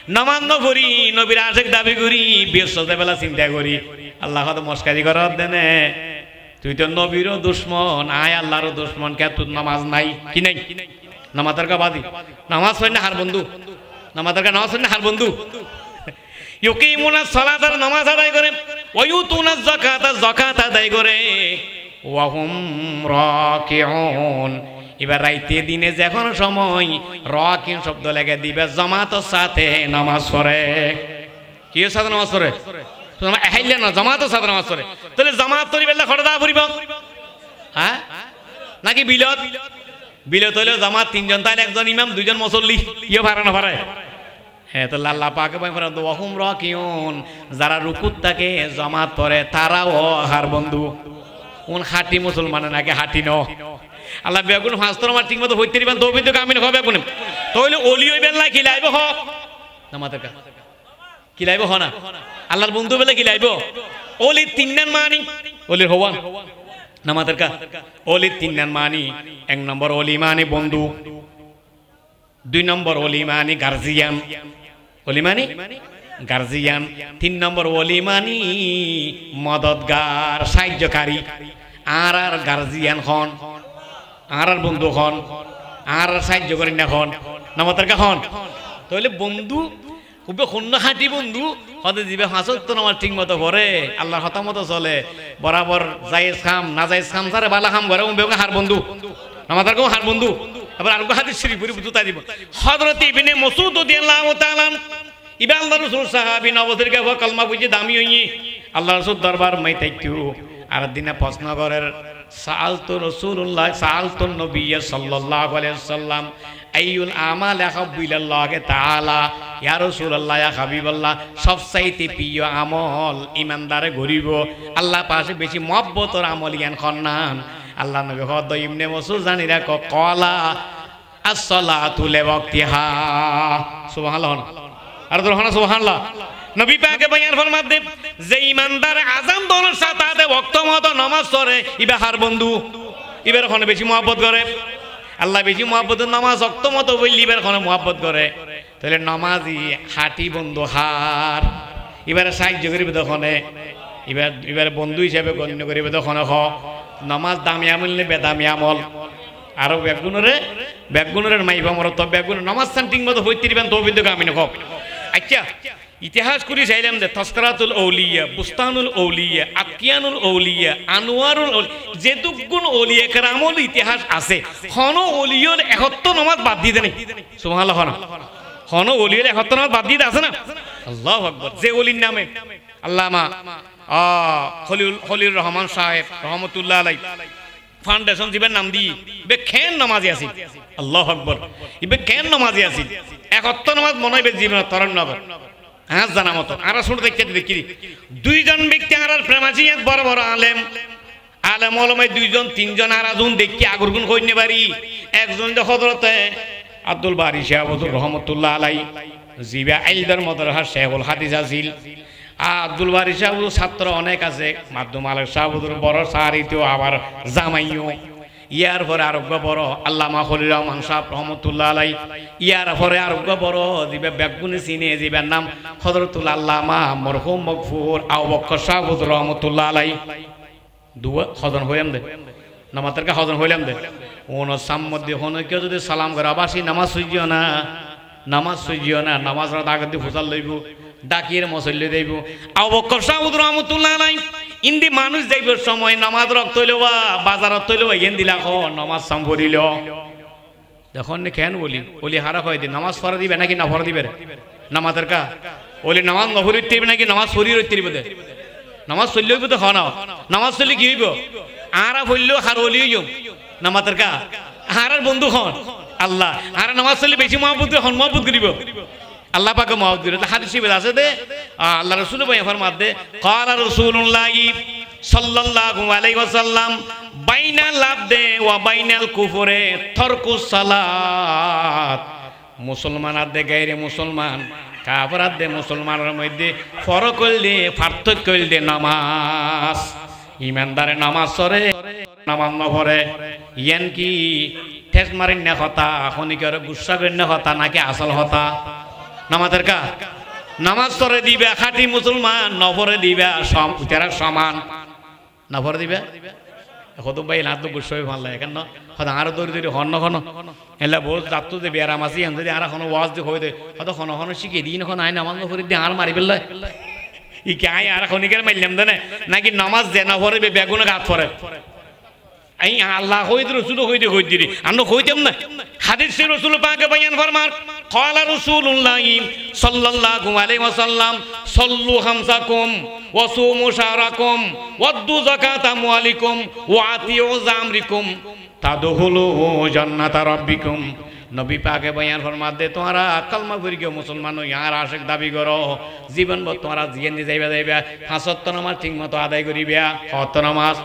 নামাজ ন পড়ি নবীর আশিক দাবি করি বিশ্বতে বেলা চিন্তা করি আল্লাহ হয়তো মস্কারি করার দেনে তুই তো নবীরও দুশ্মন আয় আল্লাহরও দুশ্মন কে তোর নামাজ নাই কি নাই নামাজের কা বাদি নামাজ পড়ি না হার বন্ধু নামাজের কা নামাজ পড়ি না হার বন্ধু ইউকিমুনাস সালাতা নামাজ আদায় করে ওয়া ইউতুনাজ যাকাতা যাকাত আদায় করে ওয়া হুম রাকিউন এবার রাইতে দিনে যখন সময় রাকিন শব্দ লেগে দিবে জামাতের সাথে নামাজ পড়ে কি সাথে নামাজ পড়ে তোমরা আইলে না জামাতের সাথে নামাজ পড়ে তাহলে জামাত তরি বেলা খড়দা পড়িব হ্যাঁ নাকি বিলত হইলে জামাত তিনজন তাইলে একজন ইমাম দুইজন মুসল্লি ইয়ে পারে না পারে হ্যাঁ তো আল্লাহ পাকে বলেন ওয়া হুম রাকিউন যারা রুকুত থাকে জামাত পড়ে তারাও হার বন্ধু কোন খাঁটি মুসলমান নাকি হাঁটি ন আল্লাহ বেগুন ফাস্তর আমার ঠিক মতো হইতে দিবেন তবে তো কামিন হবে বেগুন তাহলে ওলি হইবেন না খিলাইব হ নামাতের কা খিলাইব হ না আল্লাহর বন্ধু বেলা খিলাইব ওলি তিননান মানি ওলির হওয়ান নামাতের কা ওলি তিননান মানি এক নম্বর ওলি মানে বন্ধু দুই নম্বর ওলি মানে গার্জিয়ান ওলি মানে গার্জিয়ান তিন নম্বর ওলি মানে মদতগার সাহায্যকারী আর গার্জিয়ান হন আর বন্ধু হন আর সাহায্য করেন না হন নামাতার কা হন তাহলে বন্ধু খুব শূন্য হাঁটি বন্ধু হতে দিবে হাসত আমার ঠিক মতো ভরে আল্লাহর হতা মতো চলে বরাবর জায়েজ খাম না জায়েজ খাম সারে বালা খাম ঘরে উম্বেকে হার বন্ধু আমাদের কেউ হার বন্ধু আবার আর হাদিস শরীফ পড়ি বুঝতে দিব হযরত ইবনে মাসউদ রাদিয়াল্লাহু তাআলা ইবা আল্লাহর রাসূল সাহাবী নবতের কে কলমা বুঝি দামি হই আল্লাহর রাসূল দরবার মাই তাইকিউ আর দিনে প্রশ্ন করের সাআলতু রাসূলুল্লাহ সাআলতু নবী সাল্লাল্লাহু আলাইহি ওয়াসাল্লাম আইয়ুল আমাল আহাব্বু ইলাল্লাহ তাআলা ইয়া রাসূলুল্লাহ ইয়া হাবিবাল্লাহ সবচাইতে প্রিয় আমল ইমানদারে গরিব আল্লাহ পাশে বেশি মহব্বতর আমল ইয়ান খন্নান আল্লাহ নবী হদ ইবনে মাসউদ জানি রাখো কলা as-salatu li waqtiha সুবহানাল্লাহ আর দরহানা সুবহানাল্লাহ নবী পাকে বয়ান ফরমাতে যে ইমানদার আযান দোনোর সাথে ওয়াক্ত মতো নামাজ পড়ে ইবা হার বন্ধু ইবার ওখানে বেশি মহব্বত করে আল্লাহ বেশি মহব্বতের নামাজ ওয়াক্ত মতো বললি ইবার ওখানে মহব্বত করে তাহলে নামাজি হাঁটি বন্ধু হার এবারে সাহায্য করিবে তখন এবার বন্ধু হিসাবে গণ্য করিবে তখন হ নামাজ দামি আমল নে বেদামি আমল আরো বেগুনের মাইবা মর তো বেগুন নামাজ ঠিক মতো হইতে দিবেন তো বিন্দু আমি হোক আচ্ছা ইতিহাস করি চাইলাম যে তস্করাতুল আউলিয়া বুস্তানুল আউলিয়া আকিয়ানুল আউলিয়া আনোয়ারুল যেটুকুন আউলিয়া কেরামল ইতিহাস আছে হন আউলিয়র 71 নামাজ বাদ দিয়ে দেন সুবহানাল্লাহ হন আউলিয়র 71 নামাজ বাদ দিয়ে আছে না আল্লাহু আকবার যে ওলির নামে আল্লামা খলিল রহমান সাহেব রহমতুল্লাহ আলাইহি ফাউন্ডেশন জিবের নাম দি বে খেন নামাজি আছিল আল্লাহু আকবার ইবে খেন নামাজি আছিল 71 নামাজ মনে হইবে জীবন তরণ নগর হ্যাঁ জানা মতো আর শুনে দেখি দুইজন ব্যক্তি আর প্রেমাজিয়াত বড় বড় আলেম ওলামায় দুইজন তিনজন আর আজুন দেখি আগরগুন কইনে বাড়ি একজন যে হযরতে আব্দুল বারী সাহেব রহমাতুল্লাহ আলাইহি জিবা আইলদার মাদ্রাসা শেখুল হাদিস আছিল আব্দুল বারী সাহেব ছাত্র অনেক আছে মাধ্যম আলেক সাহেবুর বড় সারিতেও আবার জামাইও ইয়ার পরে আরোগ্য বড় আল্লামা খলিল রহমান সাহেব রহমতুল্লাহ আলাইহি ইয়ার পরে আরোগ্য বড় দিবে বেগুনি চিনে দিবের নাম হযরতুল আল্লামা মরহুম মগফুর আবু বকর সাহেব রহমতুল্লাহ আলাইহি দুয়া হজন হইলাম দে নামাজের হজন হইলাম দে ওন সাম্মদি হনকে যদি সালাম করে আবাসি নামাজ সুইজিও না নামাজ আগে দিয়ে ফুসাল লইব ডাকির মসল্লি দেব আবু বকর সাহেব রহমতুল্লাহ আলাইহি ইন্দি মানুষ যাইবার সময় নামাজ রক্ত হইল বা বাজারত তৈল এগেন দিলা নামাজ সাম্ভরিল দেখুন কেন বলি হারা হয় দি নামাজ ফরা দিবে নাকি না ফরা দিবে নামাজের কা বলি নামাজ নফরি দিবে নাকি নামাজ ফরি রইব দে নামাজ চললে হইব তো খাওয়া নামাজ চললে কি হইব আরা বললেও হার হলি হইম নামাজের কা হারার বন্ধু হন আল্লাহ আর নামাজ চললে বেশি মহব্বত হন মহব্বত করিব আল্লাহ পাকে মহব্বত করিব হাদিস শরীফে আছে দে আল্লাহ রাসূল বয়ান ফরমাতে ক্বালা রাসূলুল্লাহ সাল্লাল্লাহু আলাইহি ওয়াসাল্লাম বাইনাল আবদে ওয়া বাইনাল কুফরে তারকুস সালাত মুসলমান আদে গায়রে মুসলমান কাফের আদে মুসলমানের মধ্যে ফরক হইলে পার্থক্য হইলে নামাজ ইমানদারে নামাজ পড়ে নামাজ না পড়ে ইয়ান কি ঠেস মারিন না কথা খনিকের গুসা করেন না কথা নাকি আসল কথা নামাজের কা নামাজ পড়ে দিবে খাঁটি মুসলমান নপরে দিবে তারা সমান নপরে দিবে কত ভাই না তো গুসা ভাল লাগে কেন আরো দৌড়ি দৌড়ি হন ন এলা বহুত যাত্র যে বেয়ারাম আছি যদি আর এখন ওয়াজ দিয়ে হয়ে দেয় হয়তো খন খন শিখে দিই এখন আয় নামাজ নপরে দিয়ে আর মারি ফেললে ই কে আয় আর খনিকের মারলাম দেনে নাকি নামাজ যে না পড়ে বেগুনে গাত পড়ে আই আল্লাহ কইদ রাসূল কইদে কইদিরি আমরা কইতাম না হাদিসে রাসূল পাকে বয়ান ফরমান ক্বালা রাসূলুল্লাহ সাল্লাল্লাহু আলাইহি ওয়াসাল্লাম সাল্লু খামসাকুম ওয়া সুমু শাহরাকুম ওয়াদ্দু যাকাতা আমওয়ালিকুম ওয়া আতিউ জামরিকুম তাদখুলু জান্নাতা রাব্বিকুম নবী পাকে বয়ান ফরমাতে তোমরা কলমা পড়ি গিয়ে মুসলমান ইয়ার আশিক দাবি করো জীবন ভর তোমরা জিয়েন যাইবা পাঁচ ওয়াক্ত নামাজ ঠিকমতো আদায় করিবা কত নামাজ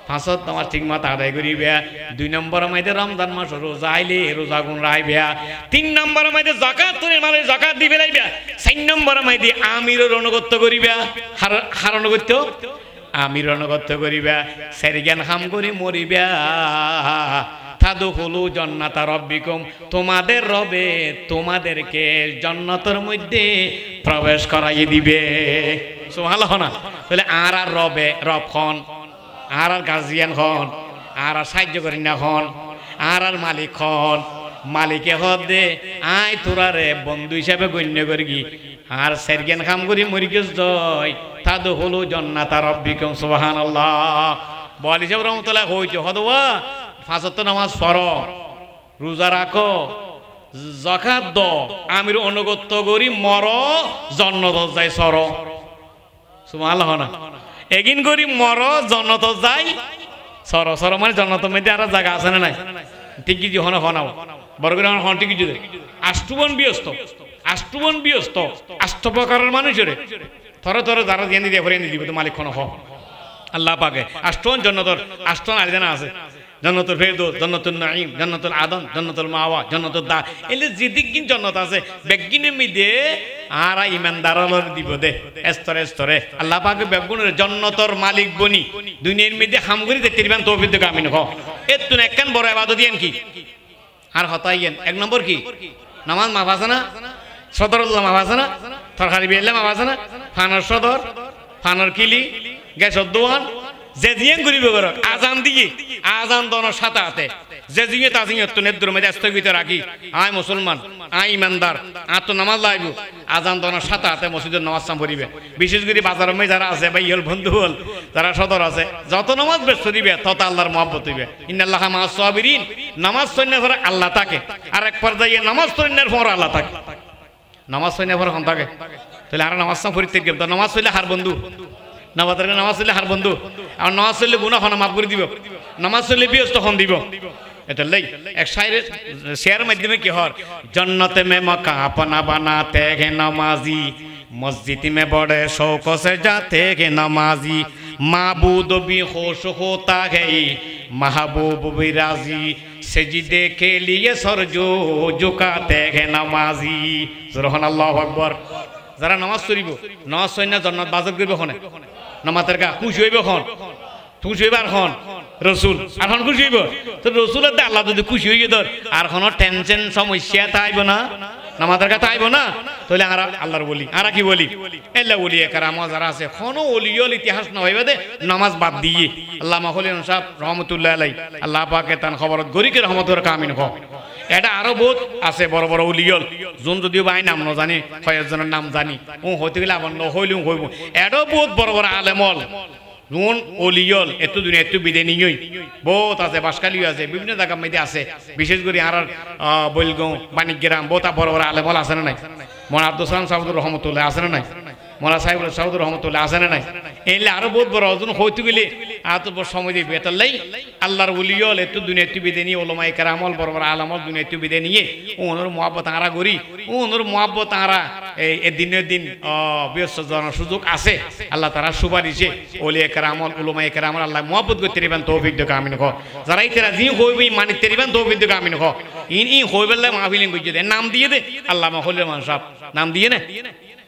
পাঁচ ওয়াক্ত নামাজ ঠিকমতো আদায় করিবা দুই নম্বর মধ্যে রমজান মাস রোজা আইলে রোজা গুণ রাখবা তিন নম্বর মধ্যে যাকাত তুমি মানে যাকাত দিবে লাইবা চার নম্বর মধ্যে আমিরের অনুগত্য করিবা হার অনুগত্য আমির অনুগত্য করিবা সেরিগান হাম করি মরিবা তাদখুলু জান্নাতা রাব্বিকুম তোমাদের রবে তোমাদেরকে জান্নাতের মধ্যে প্রবেশ করাইয়ে দিবে সুবহানাল্লাহ না তাহলে আর রবে রব খন আর গার্জিয়ান খন আর সাহায্য করি না খন আর মালিক খন মালিকে হদ দে আয় তোরারে বন্ধু হিসাবে গণ্য করি আর সেরগেন খাম করি মরিকেস জয় তাদু হলো জন্নাতা রব্বিকুম সুবহানাল্লাহ। বলি সাহেব রহমতুল্লাহ হইছে হদওয়া ফাজত নামাজ পড়ো, রোজা রাখো, যাকাত দ, আমির অনুগত্য করি মর, জন্নত যাই সর। সুবহানাল্লাহ না এগিন করি মর, জন্নত যাই সর। সর মানে জন্নত মধ্যে আর জায়গা আছে না নাই? ঠিক কিছু হন হনাও বড় করে হন ঠিক কিছু আষ্টবন ব্যস্ত, আষ্টবন ব্যস্ত, আষ্ট প্রকারের মানুষের থরে থরে যারা জ্ঞান দিয়ে ভরে দিবে তো মালিক খন হ আল্লাহ পাকে। আষ্টন জন্নতর আষ্টন আলিদানা আছে, জন্নতুল ফেরদৌস, জন্নতুল নাঈম, জন্নতুল আদন, জন্নতুল মাওয়া, জন্নতুল দা, এলে যেদিক কিন জন্নত আছে বেগিনের মধ্যে আর ইমানদারদের দিব দে স্তরে স্তরে আল্লাহ পাকে বেগুনের জন্নতর মালিক বনি দুনিয়ার মধ্যে হামগুরি দেখতে দিবেন তৌফিক দেখ আমিন হ। এতুন একখান বড় ইবাদত দিয়েন কি আর হতাইয়েন। এক নম্বর কি নামাজ মাফ আছে না, সদরুল্লাহ মাফ আছে না, তরকারি বিয়েলে মাফ আছে না, ফানার সদর, ফানার কিলি, গ্যাসের দোয়ান যে জিয়ে ঘুরিবে করক আজান দিয়ে আজান দনের সাথে হাতে যে জিয়ে তা জিয়ে তো নেদ্র মেজে স্থগিত রাখি আয় মুসলমান আয় ইমানদার আর তো নামাজ লাইব আজান দনের সাথে হাতে মসজিদের নামাজ সাম পড়িবে। বিশেষ করে বাজারের মেয়ে যারা আছে বা ইহল বন্ধু হল যারা সদর আছে যত নামাজ ব্যস্ত দিবে তত আল্লাহর মহব্বত হইবে। ইন্নাল্লাহা মাআস সাবিরিন, নামাজ সৈন্য পরে আল্লাহ থাকে আর এক পর্যায়ে নামাজ সৈন্যের পর আল্লাহ থাকে। নামাজ সৈন্য পরে হন থাকে তাহলে আর নামাজ সাম পড়িতে গেম তো নামাজ চলে হার বন্ধু নামাজের নামাজ চললে হার বন্ধু আর নামাজ চললে গুনাহ হন মাফ করে দিব, নামাজ চললে ব্যস্ত হন দিব। এটা লাই এক শায়ের শেয়ার মাধ্যমে কি হর জন্নতে মে মকা আপনা বানাতে হে নামাজি, মসজিদ মে বড়ে শৌক সে যাতে হে নামাজি, মাবুদ भी खुश होता है महबूब भी राजी, सजदे के लिए सर जो झुकाते हैं नमाजी। सुबहानाल्लाहु আকবার। যারা নামাজ পড়িব নামাজ পড়ি না জান্নাত বাজত করবে ওখানে নামাজের গা খুশি হইব খন খুশি হইব আর খন রসুল আর খন খুশি হইব তো রসুলের আল্লাহ যদি খুশি হয়ে ধর আর কোনো টেনশন সমস্যা তাইব না নামাজের গা তাইব না তাহলে আর আল্লাহর বলি আর কি বলি এল্লা বলি একার আমার যারা আছে কোনো ওলিয়ল ইতিহাস না হইবে দে নামাজ বাদ দিয়ে আল্লামা খলিল সাহেব রহমতুল্লাহ আলাই আল্লাহ পাকে তান খবরত গরিকে রহমতের কামিন হ। এটা আরো বহুত আছে বড় বড় উলিয়ল যোন যদিও বাই নাম ন জানি কয়েকজনের নাম জানি ও হইতে গেলে আবার নহইলেও হইব। এটাও বহুত বড় বড় আলেমল যোন অলিয়ল এত দুনিয়া এত বিদে নিই বহুত আছে, বাসকালিও আছে, বিভিন্ন জায়গার মধ্যে আছে। বিশেষ করে আর বৈলগাঁও বাণিজ্যগ্রাম বহুত বড় বড় আলেমল আছে না নাই? মোলা আব্দুল সালাম সাহুদুর রহমতুল্লাহ আছে না নাই? মোলা সাহেব সাহুদুর রহমতুল্লাহ আছে না নাই? এলে আরো বহুত বড় অজন হইতে গেলে আর তো সময় দিবে এটাই আল্লাহর উলিয়ল এত দুনিয়া এত বিদে নিয়ে ওলামায়ে কেরামল বড় বড় আলেমল দুনিয়া এত বিদে নিয়ে ওনার মহব্বত আরা করি ওনার মহব্বত আরা এই দিনের দিন ব্যস্ত জানার সুযোগ আছে। আল্লাহ তারা সুপারিশে ওলিয়ে কেরামল উলামায়ে কেরামল আল্লাহ মহব্বত করতে দিবেন তৌফিক দেখ আমিন খ। যারা ইতারা জি হইবে মানিতে দিবেন তৌফিক দেখ আমিন খ। ই হইবেলে মাহফিলিং কইছে দে নাম দিয়ে দে আল্লামা খলিল সাহেব নাম দিয়ে না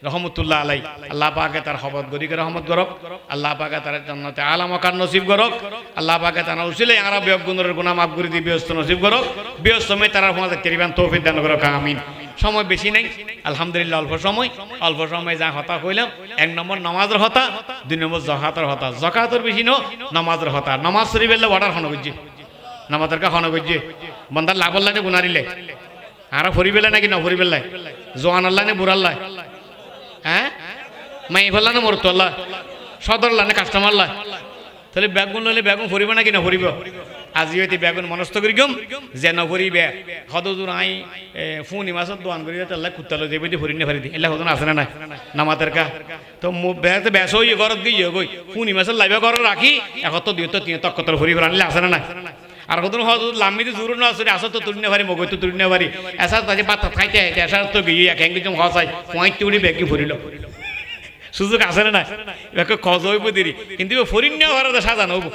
রহমতুল্লাহ আলাই আল্লাহ পাকে তার খবরত গরিকে রহমত করক, আল্লাহ পাকে তার জান্নাতে আলা মাকান নসিব করক, আল্লাহ পাকে তার উসিলে আরা বেগুনের গুনাহ মাফ করে দি ব্যস্ত নসিব করক, ব্যস্ত সময় তারা ফোনাতে তেরিবান তৌফিক দান করক আমিন। সময় বেশি নাই আলহামদুলিল্লাহ অল্প সময় যা হতা কইলাম এক নম্বর নামাজের হতা, দুই নম্বর যাকাতের হতা। যাকাতের বেশি ন নামাজের হতা। নামাজ শরীফ এলে অর্ডার হন গজ্জি নামাজের কা হন গজ্জি বন্দার লাভ আল্লাহ নে গুনারিলে আরা ফরিবেলা নাকি না ফরিবেলা জোয়ান আল্লাহ নে বুড়াল্লাহ হ্যাঁ মাই ফেললা না মরতো আল্লাহ সদরলা না কাস্টমার লাই তাহলে বেগুন লইলে বেগুন ফরিব নাকি না ফরিব? আজি হইতে বেগুন মনস্থ করি গম যে ন ফরিবে হদজুর আই ফুনি মাসত দোয়ান করি আল্লাহ কুত্তালো দেবে দি ফরিনে ফারি দি এলা হদন আছে না নাই নামাতের কা তো বেতে বেস হই ঘরত গিয়ে গই ফুনি মাসত লাইবে ঘর রাখি একত দুই তো তিন তক কতর ফরিব আনলে আছে না নাই? আর কত হদুর লামিতে জুরু না আছে আসত তো তুলনে পারি মগই তো তুলনে পারি এসা তাজে পাতা খাইতে এসা তো গিয়ে এক হ্যাঙ্গি জম হসাই পয়েন্ট উড়ি বেগি ফরিল সুযোগ আছে না নাই? একে খজ হইব দেরি কিন্তু ফরিন্য ঘরে সাজানো হবো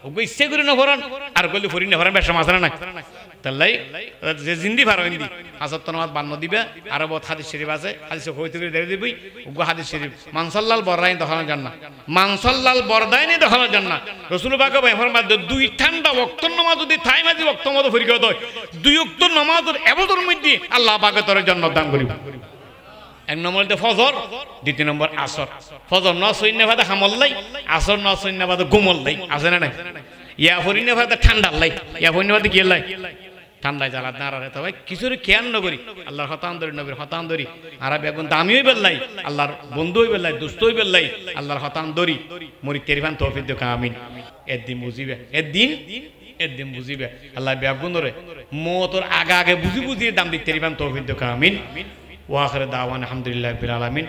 ওকে ইচ্ছে করে না ফরান আর কইলে ফরিন্য ঘরে বেশ আছে না নাই? তাহলে যে জিন্দি ভাড়া হিন্দি হাজার তনামাত বান্ন দিবে আর বহুত হাদিস শরীফ আছে হাদিস হইতে করে দেরি দিবি ওগো হাদিস শরীফ মানসাল্লাল বরদাইন দখানো জান্নাত মানসাল্লাল বরদাইনি দখানো জান্নাত। রাসূল পাক ফরমায় দুই ঠান্ডা ওয়াক্ত নামাজ যদি থাই মাঝি ওয়াক্ত মতো ফরিকত হয় দুই ওয়াক্ত নামাজের এবাদতের মধ্যে আল্লাহ পাক তোর জান্নাত দান করিব। এক নম্বর ফজর, দ্বিতীয় নম্বর আসর। ফজর ন সৈন্য ভাতে হামল্লাই, আসর ন সৈন্য ভাতে ঘুমল্লাই আছে না নাই? ইয়া ফরিন্য ভাতে ঠান্ডার লাই, ইয়া ফরিন্য ভাতে কি লাই ঠান্ডায় জ্বালাত না রে তবে কিছুর খেয়াল নগরি আল্লাহর হতান ধরি নবীর হতান ধরি আর বেগুন দামি হই বেল্লাই আল্লাহর বন্ধু হই বেল্লাই দুস্থ হই বেল্লাই আল্লাহর হতান ধরি মরি তেরিফান তৌফিক দেখ আমিন একদিন বুঝিবে একদিন বুঝিবে আল্লাহ বেগুন ধরে মতর আগে বুঝি বুঝিয়ে দাম দিতে তেরিফান তৌফিক দেখ আমিন ওয়া আখির দাওয়ানা আলহামদুলিল্লাহি রাব্বিল আলামিন